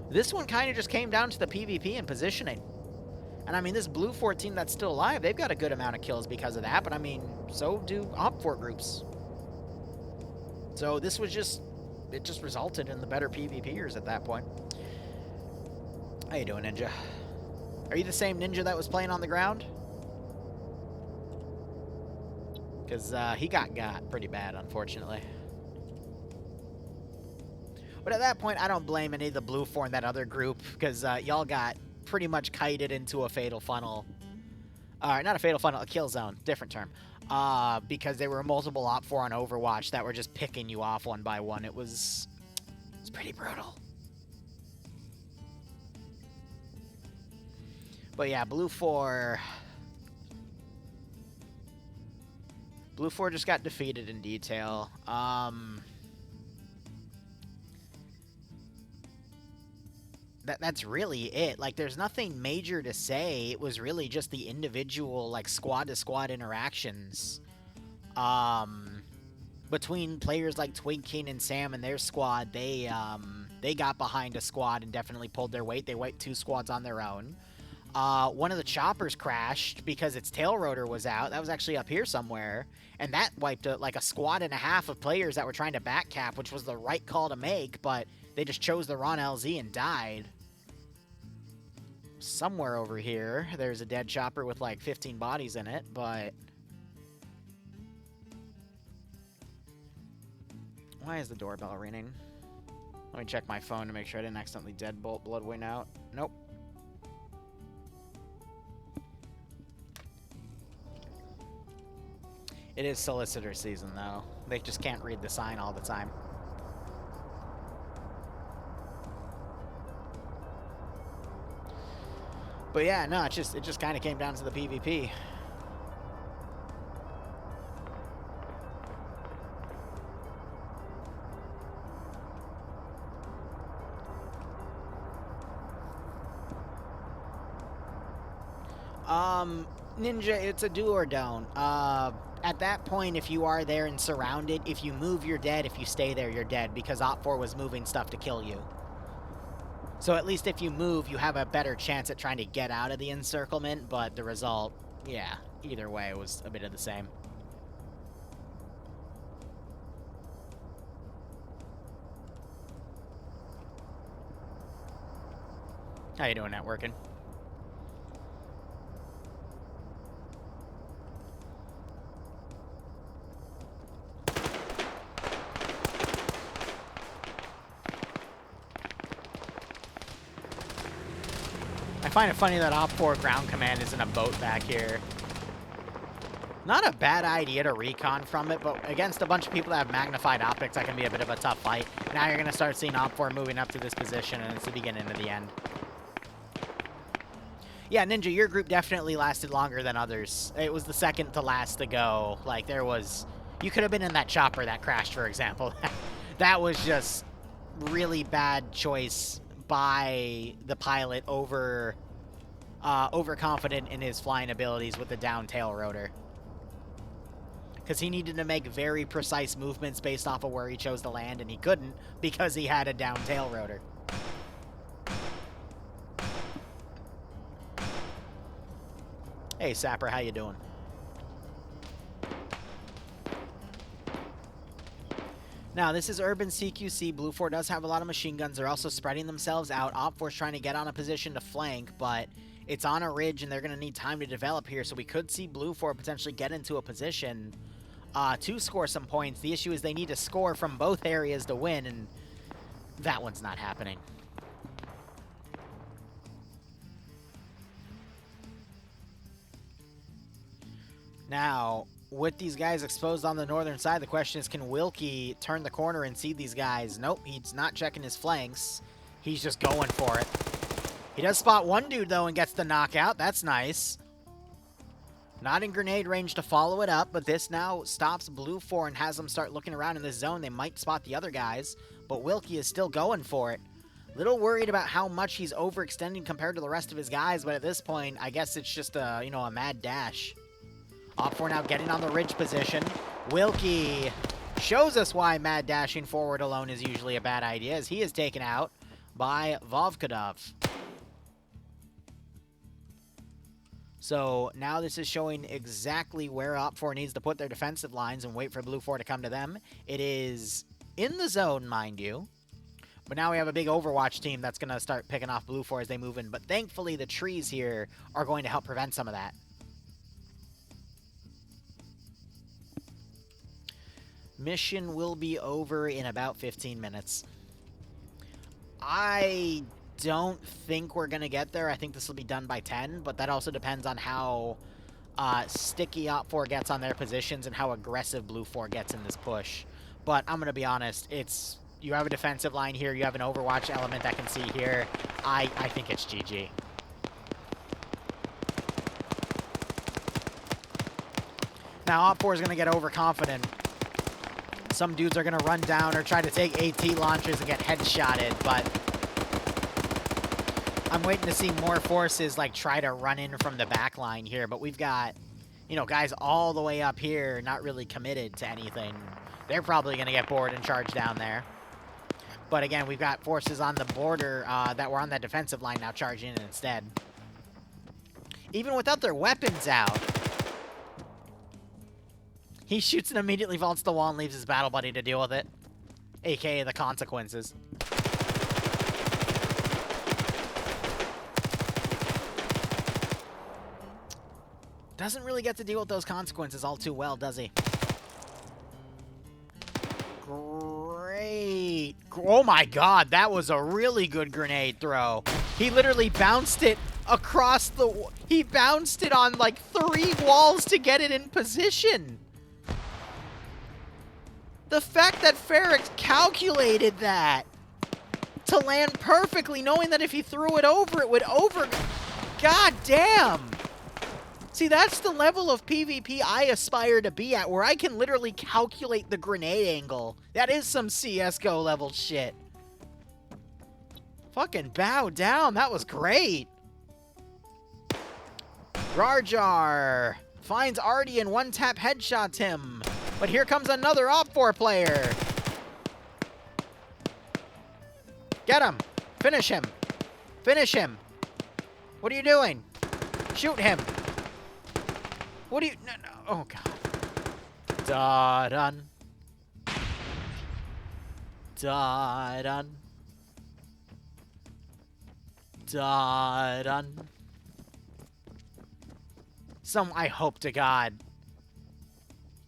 this one kind of just came down to the PvP and positioning. And I mean, this Blue 4 team that's still alive, they've got a good amount of kills because of that, but I mean, so do OP4 groups. So this was it just resulted in the better PvPers at that point. How you doing, Ninja? Are you the same ninja that was playing on the ground? Because he got pretty bad, unfortunately. But at that point, I don't blame any of the blue four in that other group, because y'all got pretty much kited into a fatal funnel. Not a fatal funnel, a kill zone. Different term. Because there were multiple Op 4 on Overwatch that were just picking you off one by one. It was pretty brutal. But yeah, Blue 4 just got defeated in detail. That's really it. Like, there's nothing major to say. It was really just the individual, like, squad-to-squad interactions. Between players like Twig King and Sam and their squad, they got behind a squad and definitely pulled their weight. They wiped 2 squads on their own. One of the choppers crashed because its tail rotor was out. That was actually up here somewhere. And that wiped like a squad and a half of players that were trying to back cap, which was the right call to make, but they just chose the wrong LZ and died. Somewhere over here, there's a dead chopper with like 15 bodies in it, but... Why is the doorbell ringing? Let me check my phone to make sure I didn't accidentally deadbolt Bloodwing out. Nope. It is solicitor season, though. They just can't read the sign all the time. But yeah, no, it just kind of came down to the PvP. Ninja, it's a do or don't. At that point, if you are there and surrounded, if you move, you're dead. If you stay there, you're dead, because Op4 was moving stuff to kill you. So at least if you move, you have a better chance at trying to get out of the encirclement, but the result, yeah, either way, was a bit of the same. How you doing, networking? I find it funny that Op4 ground command is in a boat back here. Not a bad idea to recon from it, but against a bunch of people that have magnified optics, that can be a bit of a tough fight. Now you're going to start seeing Op4 moving up to this position, and it's the beginning of the end. Yeah, Ninja, your group definitely lasted longer than others. It was the second to last to go. Like, there was... You could have been in that chopper that crashed, for example. That was just really bad choice by the pilot overconfident in his flying abilities with the down tail rotor. Because he needed to make very precise movements based off of where he chose to land, and he couldn't because he had a down tail rotor. Hey, Sapper, how you doing? Now, this is Urban CQC. Blue 4 does have a lot of machine guns. They're also spreading themselves out. Op 4's trying to get on a position to flank, but it's on a ridge, and they're going to need time to develop here, so we could see Blue 4 potentially get into a position to score some points. The issue is they need to score from both areas to win, and that one's not happening. Now, with these guys exposed on the northern side, the question is, can Wilkie turn the corner and see these guys? Nope, he's not checking his flanks. He's just going for it. He does spot one dude, though, and gets the knockout. That's nice. Not in grenade range to follow it up, but this now stops Blue 4 and has them start looking around in this zone. They might spot the other guys, but Wilkie is still going for it. Little worried about how much he's overextending compared to the rest of his guys, but at this point, I guess it's just a, you know, a mad dash. Op 4 now getting on the ridge position. Wilkie shows us why mad dashing forward alone is usually a bad idea, as he is taken out by Vovkadov. So now this is showing exactly where Op 4 needs to put their defensive lines and wait for Blue 4 to come to them. It is in the zone, mind you, But now we have a big Overwatch team that's going to start picking off Blue 4 as they move in. But thankfully, the trees here are going to help prevent some of that. Mission will be over in about 15 minutes. I don't think we're going to get there. I think this will be done by 10, but that also depends on how sticky OPFOR gets on their positions and how aggressive Blue 4 gets in this push. But I'm going to be honest, you have a defensive line here, you have an Overwatch element I can see here. I think it's GG. Now OPFOR is going to get overconfident. Some dudes are going to run down or try to take AT launchers and get headshotted, but I'm waiting to see more forces like try to run in from the back line here. But we've got, you know, guys all the way up here not really committed to anything. They're probably going to get bored and charge down there. But again, we've got forces on the border that were on that defensive line now charging in instead. Even without their weapons out, he shoots and immediately vaults the wall and leaves his battle buddy to deal with it. AKA the consequences. Doesn't really get to deal with those consequences all too well, does he? Great. Oh my god, that was a really good grenade throw. He literally bounced it across the... He bounced it on like 3 walls to get it in position. The fact that Ferrex calculated that to land perfectly, knowing that if he threw it over, it would over... God damn! See, that's the level of PvP I aspire to be at, where I can literally calculate the grenade angle. That is some CSGO level shit. Fucking bow down, that was great. Rarjar finds Artie and one-tap headshots him. But here comes another OPFOR player. Get him. Finish him. Finish him. What are you doing? Shoot him. What do you... No, no. Oh, God. Da-dun. Da-dun. Da-dun. I hope to God,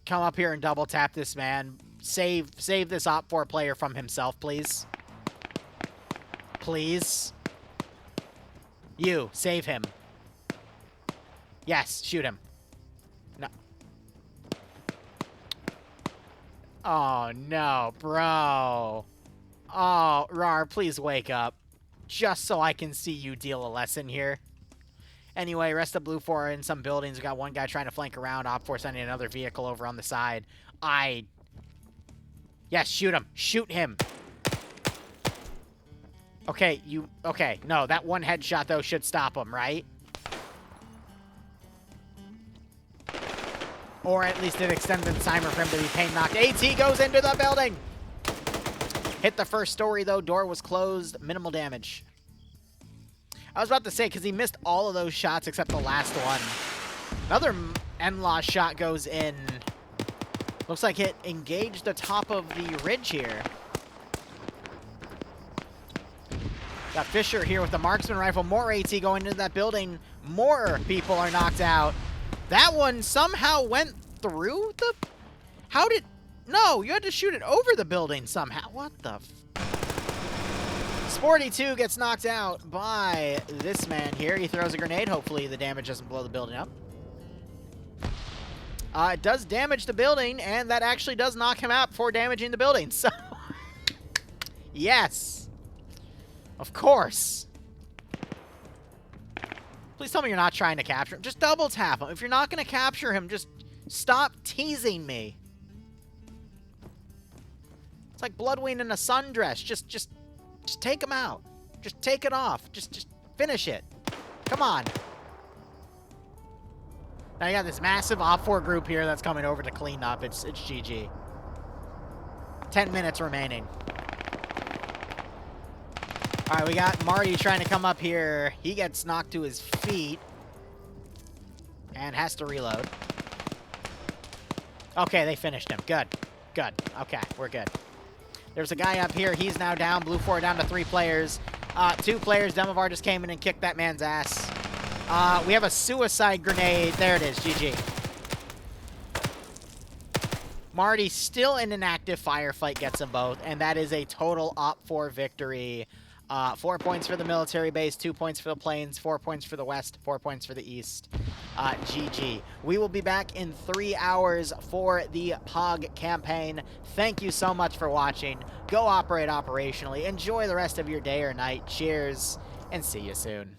come up here and double tap this man. Save this OPFOR player from himself, please. Please. You, save him. Yes, shoot him. No. Oh, no, bro. Oh, Rar, please wake up. Just so I can see you deal a lesson here. Anyway, rest of Blue 4 are in some buildings. We got one guy trying to flank around. OPFOR sending another vehicle over on the side. Yes, shoot him. Shoot him. Okay, okay, no, that one headshot, though, should stop him, right? Or at least it extended the timer for him to be pain knocked. AT goes into the building! Hit the first story, though. Door was closed. Minimal damage. I was about to say, because he missed all of those shots except the last one. Another NLAW shot goes in. Looks like it engaged the top of the ridge here. Got Fisher here with the marksman rifle. More AT going into that building. More people are knocked out. That one somehow went through the... How did... No, you had to shoot it over the building somehow. What the... Sporty2 gets knocked out by this man here. He throws a grenade. Hopefully the damage doesn't blow the building up. It does damage the building, and that actually does knock him out before damaging the building. So, yes. Of course. Please tell me you're not trying to capture him. Just double tap him. If you're not going to capture him, just stop teasing me. It's like Bloodwing in a sundress. Just take him out. Just take it off. Just finish it. Come on. Now you got this massive OPFOR group here that's coming over to clean up. It's GG. 10 minutes remaining. All right, we got Marty trying to come up here. He gets knocked to his feet and has to reload. Okay, they finished him. Good. Good. Okay, we're good. There's a guy up here. He's now down. Blue 4 down to 3 players. 2 players. Demovar just came in and kicked that man's ass. We have a suicide grenade. There it is. GG. Marty still in an active firefight, gets them both, and that is a total OP4 victory. 4 points for the military base, 2 points for the plains, 4 points for the west, 4 points for the east. GG. We will be back in 3 hours for the POG campaign. Thank you so much for watching. Go operate operationally. Enjoy the rest of your day or night. Cheers, and see you soon.